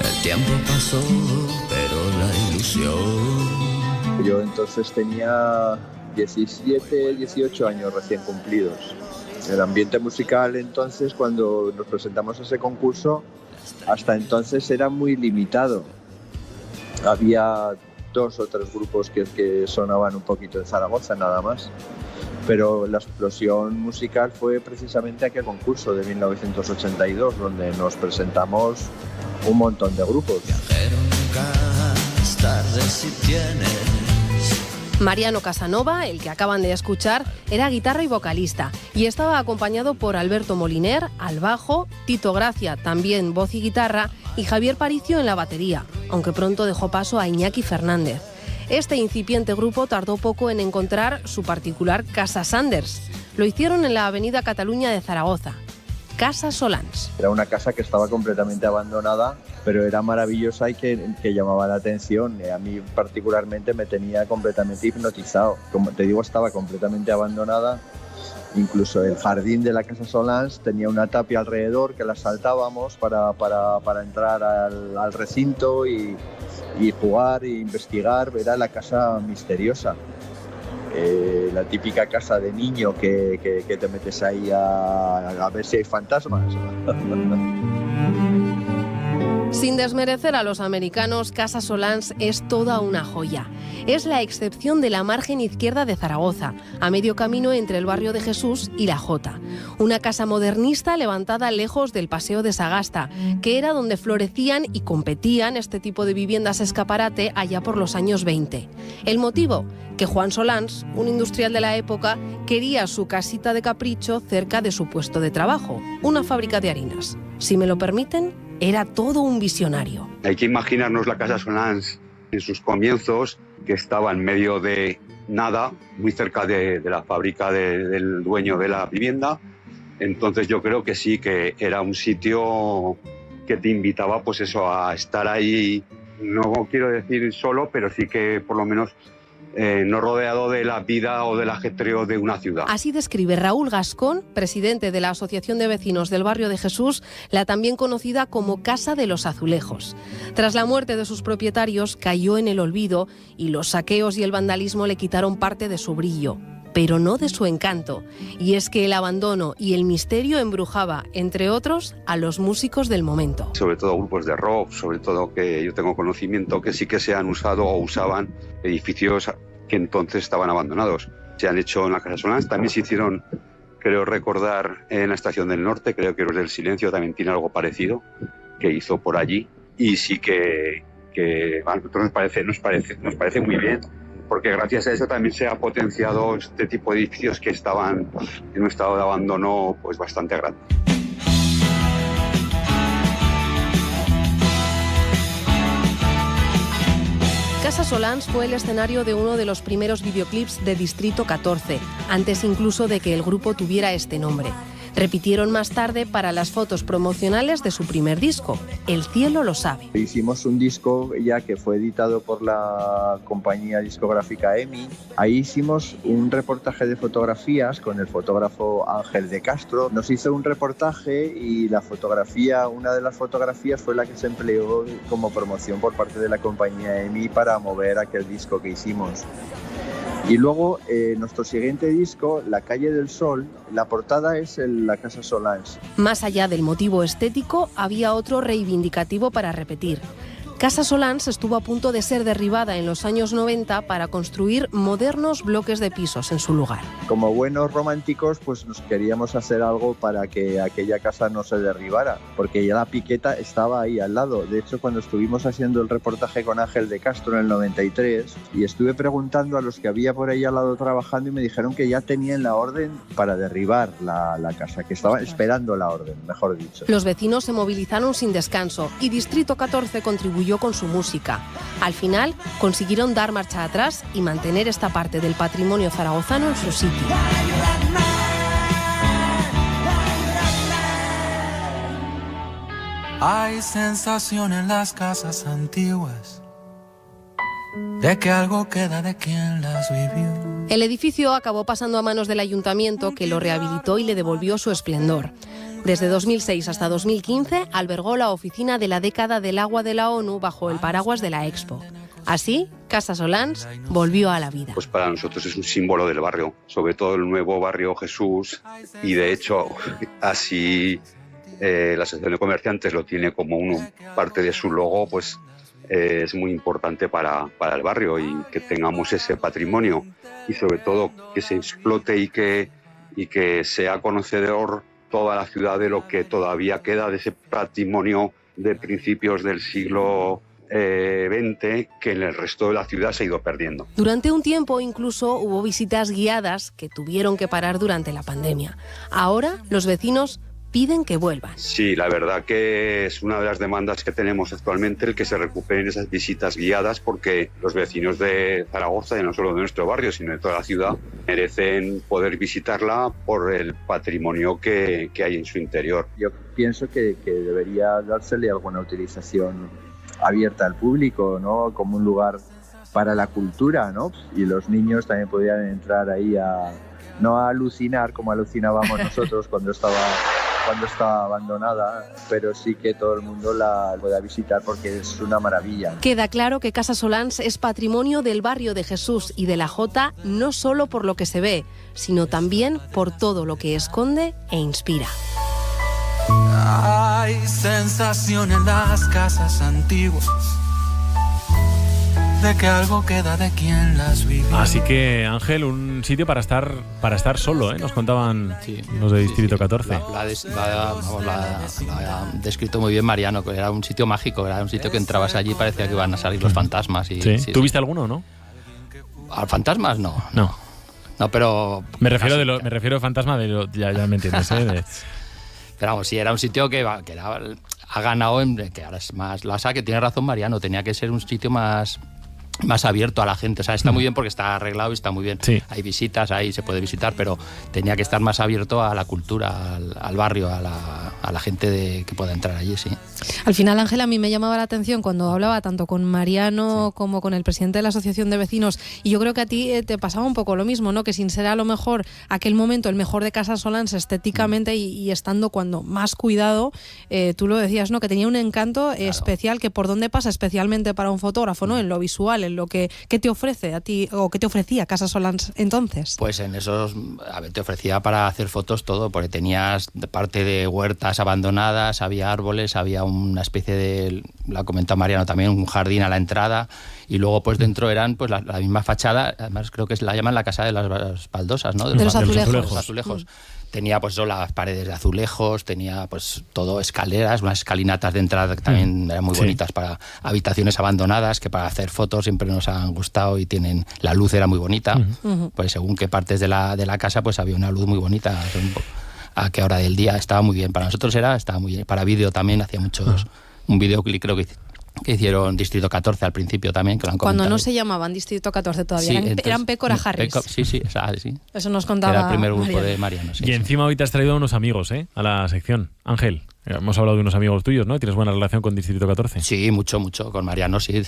El tiempo pasó, pero la ilusión. Yo entonces tenía 17, 18 años recién cumplidos. El ambiente musical entonces, cuando nos presentamos a ese concurso, hasta entonces era muy limitado. Había 2 o 3 grupos que sonaban un poquito en Zaragoza, nada más. Pero la explosión musical fue precisamente aquel concurso de 1982, donde nos presentamos un montón de grupos. Viajero, nunca es tarde si tienes. Mariano Casanova, el que acaban de escuchar, era guitarra y vocalista y estaba acompañado por Alberto Moliner al bajo, Tito Gracia, también voz y guitarra, y Javier Paricio en la batería, aunque pronto dejó paso a Iñaki Fernández. Este incipiente grupo tardó poco en encontrar su particular Casa Sanders. Lo hicieron en la avenida Cataluña de Zaragoza. Casa Solans. Era una casa que estaba completamente abandonada, pero era maravillosa y que llamaba la atención. A mí particularmente me tenía completamente hipnotizado. Como te digo, estaba completamente abandonada. Incluso el jardín de la Casa Solans tenía una tapia alrededor que la saltábamos para entrar al recinto y jugar e investigar. Era la casa misteriosa. La típica casa de niño que te metes ahí a ver si hay fantasmas. Sin desmerecer a los americanos, Casa Solans es toda una joya. Es la excepción de la margen izquierda de Zaragoza, a medio camino entre el barrio de Jesús y la Jota. Una casa modernista levantada lejos del Paseo de Sagasta, que era donde florecían y competían este tipo de viviendas escaparate allá por los años 20. El motivo, que Juan Solans, un industrial de la época, quería su casita de capricho cerca de su puesto de trabajo, una fábrica de harinas. Si me lo permiten, era todo un visionario. Hay que imaginarnos la Casa Solans en sus comienzos, que estaba en medio de nada, muy cerca de la fábrica del dueño de la vivienda. Entonces yo creo que sí, que era un sitio que te invitaba pues eso, a estar ahí, no quiero decir solo, pero sí que por lo menos no rodeado de la vida o del ajetreo de una ciudad. Así describe Raúl Gascón, presidente de la Asociación de Vecinos del Barrio de Jesús, la también conocida como Casa de los Azulejos. Tras la muerte de sus propietarios, cayó en el olvido y los saqueos y el vandalismo le quitaron parte de su brillo, pero no de su encanto. Y es que el abandono y el misterio embrujaba, entre otros, a los músicos del momento. Sobre todo grupos de rock, sobre todo que yo tengo conocimiento que sí que se han usado o usaban edificios que entonces estaban abandonados. Se han hecho en la Casa Solans, también se hicieron, creo recordar, en la Estación del Norte, creo que Los del Silencio también tiene algo parecido, que hizo por allí. Y sí que a nosotros nos parece muy bien, porque gracias a eso también se ha potenciado este tipo de edificios que estaban en un estado de abandono pues bastante grande. Casa Solans fue el escenario de uno de los primeros videoclips de Distrito 14, antes incluso de que el grupo tuviera este nombre. Repitieron más tarde para las fotos promocionales de su primer disco, El cielo lo sabe. Hicimos un disco ya que fue editado por la compañía discográfica EMI. Ahí hicimos un reportaje de fotografías con el fotógrafo Ángel de Castro. Nos hizo un reportaje y la fotografía, una de las fotografías fue la que se empleó como promoción por parte de la compañía EMI para mover aquel disco que hicimos. Y luego nuestro siguiente disco, La calle del sol, la portada es la Casa Solans. Más allá del motivo estético, había otro reivindicativo para repetir. Casa Solans estuvo a punto de ser derribada en los años 90 para construir modernos bloques de pisos en su lugar. Como buenos románticos, pues nos queríamos hacer algo para que aquella casa no se derribara, porque ya la piqueta estaba ahí al lado. De hecho, cuando estuvimos haciendo el reportaje con Ángel de Castro en el 93, y estuve preguntando a los que había por ahí al lado trabajando y me dijeron que ya tenían la orden para derribar la casa, que estaban esperando la orden, mejor dicho. Los vecinos se movilizaron sin descanso y Distrito 14 contribuyó con su música. Al final consiguieron dar marcha atrás y mantener esta parte del patrimonio zaragozano en su sitio. Hay sensación en las casas antiguas de que algo queda de quien las vivió. El edificio acabó pasando a manos del ayuntamiento, que lo rehabilitó y le devolvió su esplendor. Desde 2006 hasta 2015 albergó la oficina de la década del agua de la ONU bajo el paraguas de la Expo. Así, Casa Solans volvió a la vida. Pues para nosotros es un símbolo del barrio, sobre todo el nuevo barrio Jesús, y de hecho así la Asociación de Comerciantes lo tiene como parte de su logo, pues es muy importante para el barrio, y que tengamos ese patrimonio y sobre todo que se explote y que sea conocedor toda la ciudad de lo que todavía queda de ese patrimonio de principios del siglo XX que en el resto de la ciudad se ha ido perdiendo. Durante un tiempo incluso hubo visitas guiadas que tuvieron que parar durante la pandemia. Ahora los vecinos piden que vuelvan. Sí, la verdad que es una de las demandas que tenemos actualmente, el que se recuperen esas visitas guiadas, porque los vecinos de Zaragoza, y no solo de nuestro barrio, sino de toda la ciudad, merecen poder visitarla por el patrimonio que hay en su interior. Yo pienso que debería dársele alguna utilización abierta al público, ¿no? Como un lugar para la cultura, ¿no? Y los niños también podrían entrar ahí no a alucinar como alucinábamos nosotros cuando estaba abandonada, pero sí que todo el mundo la pueda visitar porque es una maravilla. Queda claro que Casa Solans es patrimonio del barrio de Jesús y de la Jota, no solo por lo que se ve, sino también por todo lo que esconde e inspira. Hay sensación en las casas antiguas de que algo queda de quien las vivió. Así que, Ángel, un sitio para estar solo, ¿eh? Nos contaban los de Distrito 14. La ha descrito muy bien Mariano, que era un sitio mágico, era un sitio que entrabas allí y parecía que iban a salir los fantasmas. ¿Tú viste alguno o no? ¿A fantasmas? No, pero... Me refiero a fantasma ya me entiendes, ¿eh? Pero vamos, sí, era un sitio que ha ganado, que ahora es más Lasa, que tiene razón Mariano, tenía que ser un sitio más abierto a la gente. O sea, está muy bien porque está arreglado y está muy bien. Sí. Hay visitas, ahí se puede visitar, pero tenía que estar más abierto a la cultura, al barrio, a la gente que pueda entrar allí, sí. Al final, Ángel, a mí me llamaba la atención cuando hablaba tanto con Mariano como con el presidente de la Asociación de Vecinos, y yo creo que a ti te pasaba un poco lo mismo, ¿no? Que sin ser a lo mejor aquel momento el mejor de Casasolans estéticamente y estando cuando más cuidado, tú lo decías, ¿no? Que tenía un encanto especial que por dónde pasa, especialmente para un fotógrafo, ¿no? En lo visual, en lo que te ofrece a ti, o que te ofrecía Casasolans entonces. Pues en esos, te ofrecía para hacer fotos todo, porque tenías parte de huertas abandonadas, había árboles, había una especie de, la comentó Mariano también, un jardín a la entrada, y luego pues dentro eran pues la misma fachada, además creo que la llaman la casa de las baldosas, ¿no? De los azulejos. Los azulejos. Tenía pues las paredes de azulejos, tenía pues todo escaleras, unas escalinatas de entrada que también eran muy bonitas para habitaciones abandonadas, que para hacer fotos siempre nos han gustado, y la luz era muy bonita, pues según qué partes de la casa pues había una luz muy bonita, a qué hora del día estaba muy bien. Para nosotros estaba muy bien. Para vídeo también hacía muchos, un videoclip creo que hicieron Distrito 14 al principio también, que lo han comentado. Cuando no se llamaban Distrito 14 todavía, eran Pécora Harris. Sí. Eso nos contaba. Era el primer grupo de Mariano. Y encima hoy te has traído a unos amigos, a la sección. Ángel, hemos hablado de unos amigos tuyos, ¿no? ¿Tienes buena relación con Distrito 14? Sí, mucho. Con Mariano sí,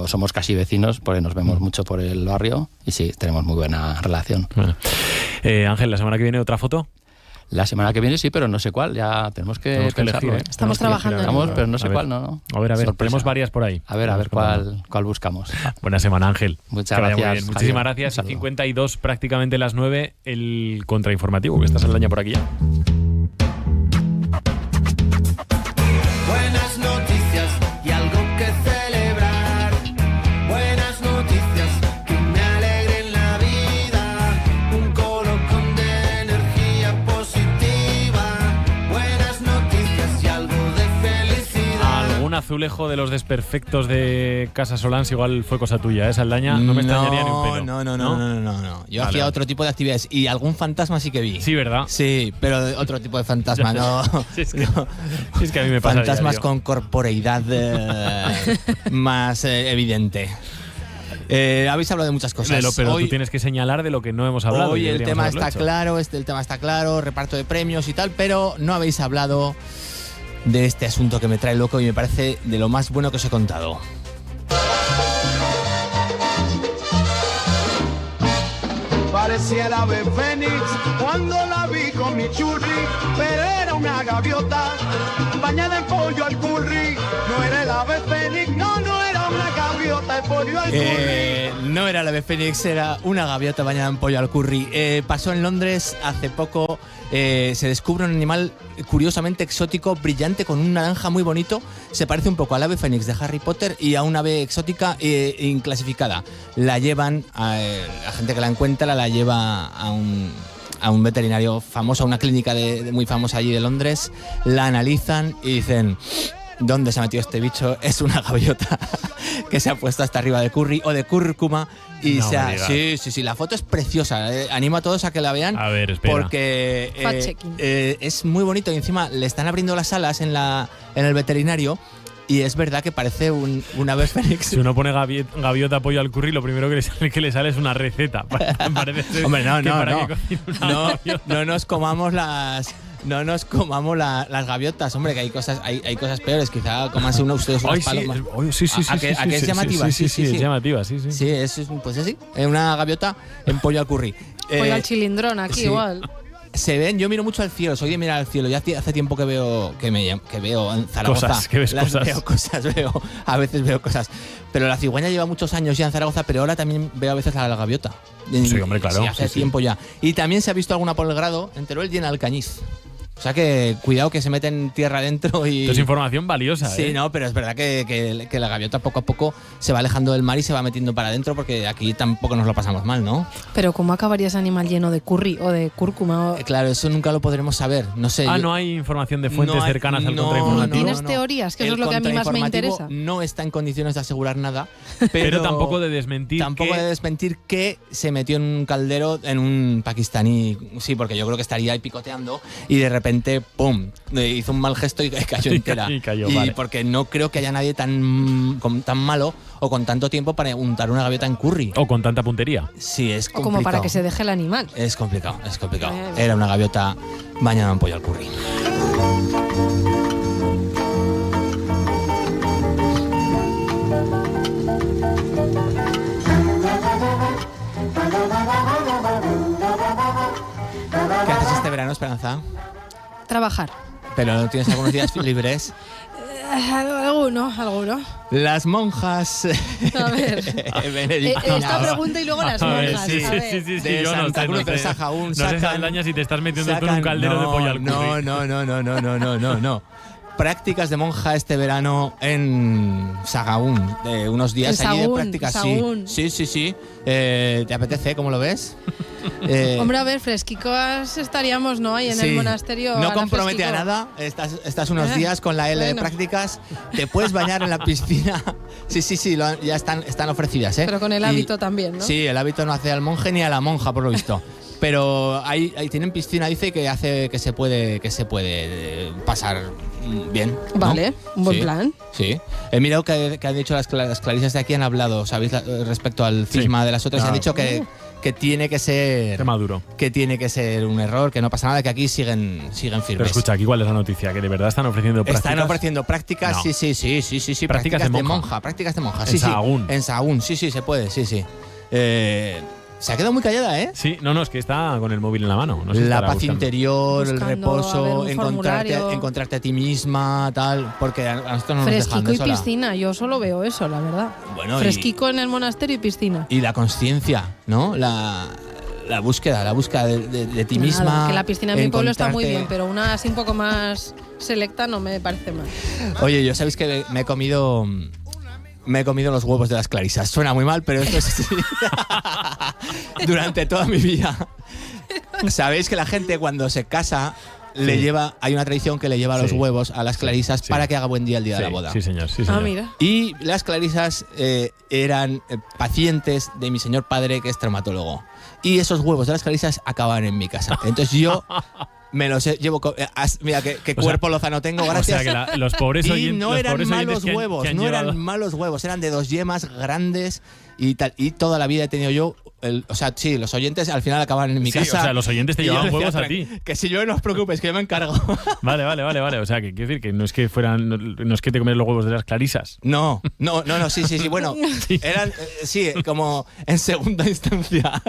somos casi vecinos, porque nos vemos mucho por el barrio, y sí, tenemos muy buena relación. Bueno. Ángel, ¿la semana que viene otra foto? La semana que viene sí, pero no sé cuál, ya tenemos que pensarlo. Elegir, Estamos trabajando. Pero no sé cuál, no. A ver, tenemos varias por ahí. A ver cuál buscamos. Buena semana, Ángel. Muchas gracias. Muchísimas gracias. 52, prácticamente las 9, el contrainformativo, que está Saldaña por aquí ya. Buenas noticias y algo que celebrar. Buenas noticias que me alegren la vida. Un colocón de energía positiva. Buenas noticias y algo de felicidad. Algún azulejo de los desperfectos de Casasolans igual fue cosa tuya, Saldaña. No me extrañaría ni un pelo. No. Yo hacía otro tipo de actividades y algún fantasma sí que vi. Sí, ¿verdad? Sí, pero otro tipo de fantasma, no. Es que a mí me pasa. Fantasmas con corporeidad más evidente. Habéis hablado de muchas cosas. Pero hoy, tú tienes que señalar de lo que no hemos hablado. Hoy el tema está claro, reparto de premios y tal, pero no habéis hablado de este asunto que me trae loco y me parece de lo más bueno que os he contado. Parecía el ave fénix cuando la vi con mi churri, pero era una gaviota bañada en pollo al curry. No era el ave fénix, no era una gaviota de pollo al curry. No era el ave fénix, era una gaviota bañada en pollo al curry. Pasó en Londres hace poco. Se descubre un animal curiosamente exótico, brillante, con un naranja muy bonito. Se parece un poco al ave fénix de Harry Potter y a una ave exótica inclasificada. La llevan, la gente que la encuentra la lleva a un veterinario famoso, a una clínica muy famosa allí de Londres. La analizan y dicen: ¿dónde se ha metido este bicho? Es una gaviota que se ha puesto hasta arriba de curry o de cúrcuma. Y sí, la foto es preciosa. Animo a todos a que la vean. A ver, espera. Porque es muy bonito y encima le están abriendo las alas en el veterinario. Y es verdad que parece un ave fénix. Si uno pone gaviota pollo al curry, lo primero que le sale es una receta. Parece Hombre, no nos comamos las gaviotas, hombre, que hay cosas peores. Quizá comanse ustedes unas palomas. Sí, ¿A que es llamativa? Sí, es llamativa, sí. Sí, pues así, una gaviota en pollo al curry. Pollo al chilindrón, aquí igual. Se ven, yo miro mucho al cielo, soy de mirar al cielo. Ya hace tiempo que veo en Zaragoza. A veces veo cosas. Pero la cigüeña lleva muchos años ya en Zaragoza, pero ahora también veo a veces la gaviota. Sí, hombre, claro. Sí, hace tiempo ya. Y también se ha visto alguna por el Grado, en Teruel y en Alcañiz. O sea que cuidado que se meten tierra adentro y... Esto es información valiosa, Sí, no, pero es verdad que la gaviota poco a poco se va alejando del mar y se va metiendo para adentro porque aquí tampoco nos lo pasamos mal, ¿no? Pero ¿cómo acabaría ese animal lleno de curry o de cúrcuma? Claro, eso nunca lo podremos saber. No sé. No hay información de fuentes cercanas al contrainformativo. ¿Tienes teorías? Que eso es lo que a mí más me interesa. No está en condiciones de asegurar nada, pero tampoco de desmentir. De desmentir que se metió en un caldero en un pakistaní. Sí, porque yo creo que estaría ahí picoteando y de repente, ¡pum! Hizo un mal gesto y cayó entera. y cayó, y vale. porque no creo que haya nadie tan malo o con tanto tiempo para untar una gaviota en curry. O con tanta puntería. Sí, es complicado. O como para que se deje el animal. Es complicado. Era una gaviota bañada en pollo al curry. ¿Qué haces este verano, Esperanza? Trabajar. ¿Pero no tienes algunos días libres? Alguno. Las monjas. A ver. Esta pregunta y luego las monjas. Sí, de yo Santa no Cruz sé, de Sahagún. No sé, Saldaña, si te estás metiendo tú en un caldero de pollo al curry. No. Prácticas de monja este verano en Sahagún. Unos días allí de prácticas. Sí. ¿Te apetece? ¿Cómo lo ves? Hombre, a ver, fresquicos estaríamos, ¿no? Ahí en el monasterio. No compromete a nada. Estás unos días con la L de prácticas. Te puedes bañar en la piscina. Sí, ya están ofrecidas, ¿eh? Pero con el hábito también, ¿no? Sí, el hábito no hace al monje ni a la monja, por lo visto. Pero ahí tienen piscina, dice que hace que se puede pasar bien, ¿no? Vale, un buen plan. Sí. He mirado que han dicho las clarisas de aquí, han hablado, ¿sabéis? Respecto al cisma de las otras, han dicho que tiene que ser maduro, que tiene que ser un error, que no pasa nada, que aquí siguen firmes. Pero escucha, aquí cuál es la noticia, que de verdad están ofreciendo prácticas. Están ofreciendo prácticas, no. Sí, prácticas de monja. Prácticas de monja, en Sahagún. En Sahagún, sí, se puede, sí. Se ha quedado muy callada, ¿eh? Sí, no, es que está con el móvil en la mano. No sé la paz buscando. Interior, Buscando, el reposo, formulario. encontrarte a ti misma, tal, porque a nosotros no nos dejan Fresquico y sola. piscina, yo solo veo eso, la verdad. Bueno, Fresquico en el monasterio y piscina. Y la consciencia, ¿no? La búsqueda de ti misma. Que la piscina en mi pueblo está muy bien, pero una así un poco más selecta no me parece mal. Oye, yo sabéis que me he comido los huevos de las clarisas. Suena muy mal, pero esto es así. Durante toda mi vida. Sabéis que la gente cuando se casa hay una tradición que le lleva los huevos a las clarisas para que haga buen día el día de la boda. Sí, señor. Ah, mira. Y las clarisas eran pacientes de mi señor padre, que es traumatólogo. Y esos huevos de las clarisas acaban en mi casa. Entonces yo me los llevo. Mira qué cuerpo lozano tengo, gracias. O sea que los pobres oyentes. Y no eran malos huevos, eran malos huevos, eran de 2 yemas grandes y tal. Y toda la vida he tenido yo. Los oyentes al final acaban en mi casa. O sea, los oyentes te llevaban huevos a ti. Que si yo no os preocupéis, que yo me encargo. Vale. O sea, que quiero decir que no es que te comes los huevos de las clarisas. No, sí. Bueno, eran, como en segunda instancia.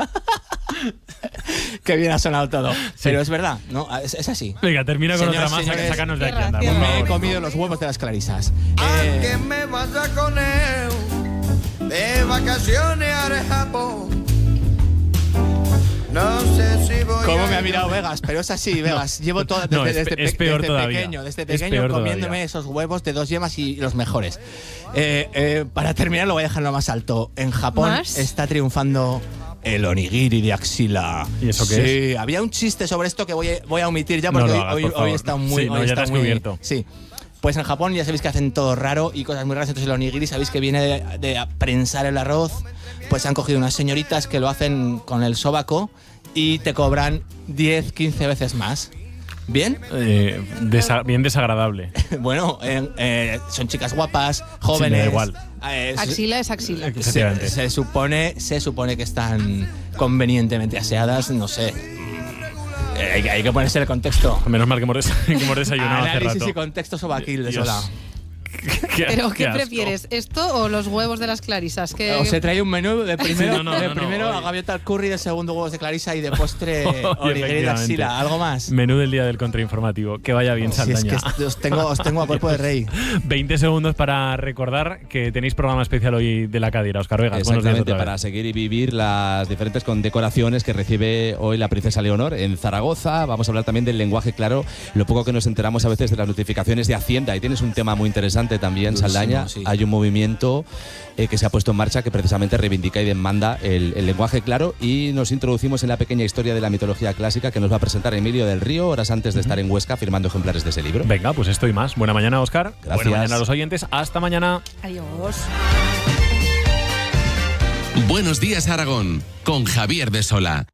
Qué bien ha sonado todo. Pero es verdad, ¿no? Es así. Venga, termina con otra más, sácanos de aquí, anda. Me he comido los huevos de las clarisas. ¿A qué me vaya con él? De vacaciones al Japón. No sé si voy ¿Cómo me ha mirado Vegas? Pero es así, Vegas. Llevo desde pequeño comiéndome esos huevos de 2 yemas y los mejores. Para terminar, lo voy a dejar lo más alto. En Japón está triunfando el onigiri de axila. ¿Y eso qué es? Sí, había un chiste sobre esto que voy a omitir ya porque hoy está muy... ya te has cubierto. Sí. Pues en Japón ya sabéis que hacen todo raro y cosas muy raras. Entonces el onigiri sabéis que viene de prensar el arroz. Pues han cogido unas señoritas que lo hacen con el sobaco y te cobran 10, 15 veces más. ¿Bien? Bien desagradable. Bueno, son chicas guapas, jóvenes. Sí, me da igual. Axila es axila. Se supone que están convenientemente aseadas, no sé. Hay que ponerse el contexto. Menos mal que hemos desayunado hace rato. Análisis y contexto sobaquil de sola. ¿Pero qué prefieres? ¿Esto o los huevos de las clarisas? Os he traído un menú de primero a gaviota al curry, de segundo huevos de clarisa y de postre origueira de axila. ¿Algo más? Menú del día del contrainformativo. Que vaya bien, Saldaña. Si es que os tengo a cuerpo de rey. 20 segundos para recordar que tenéis programa especial hoy de la Cadira. Óscar Vegas, exactamente, para seguir y vivir las diferentes condecoraciones que recibe hoy la princesa Leonor en Zaragoza. Vamos a hablar también del lenguaje claro, lo poco que nos enteramos a veces de las notificaciones de Hacienda. Y tienes un tema muy interesante también, Saldaña. Sí. Hay un movimiento que se ha puesto en marcha que precisamente reivindica y demanda el lenguaje claro, y nos introducimos en la pequeña historia de la mitología clásica que nos va a presentar Emilio del Río horas antes de estar en Huesca firmando ejemplares de ese libro. Venga, pues esto y más. Buena mañana, Óscar. Gracias. Buena mañana a los oyentes. Hasta mañana. Adiós. Buenos días, Aragón, con Javier de Sola.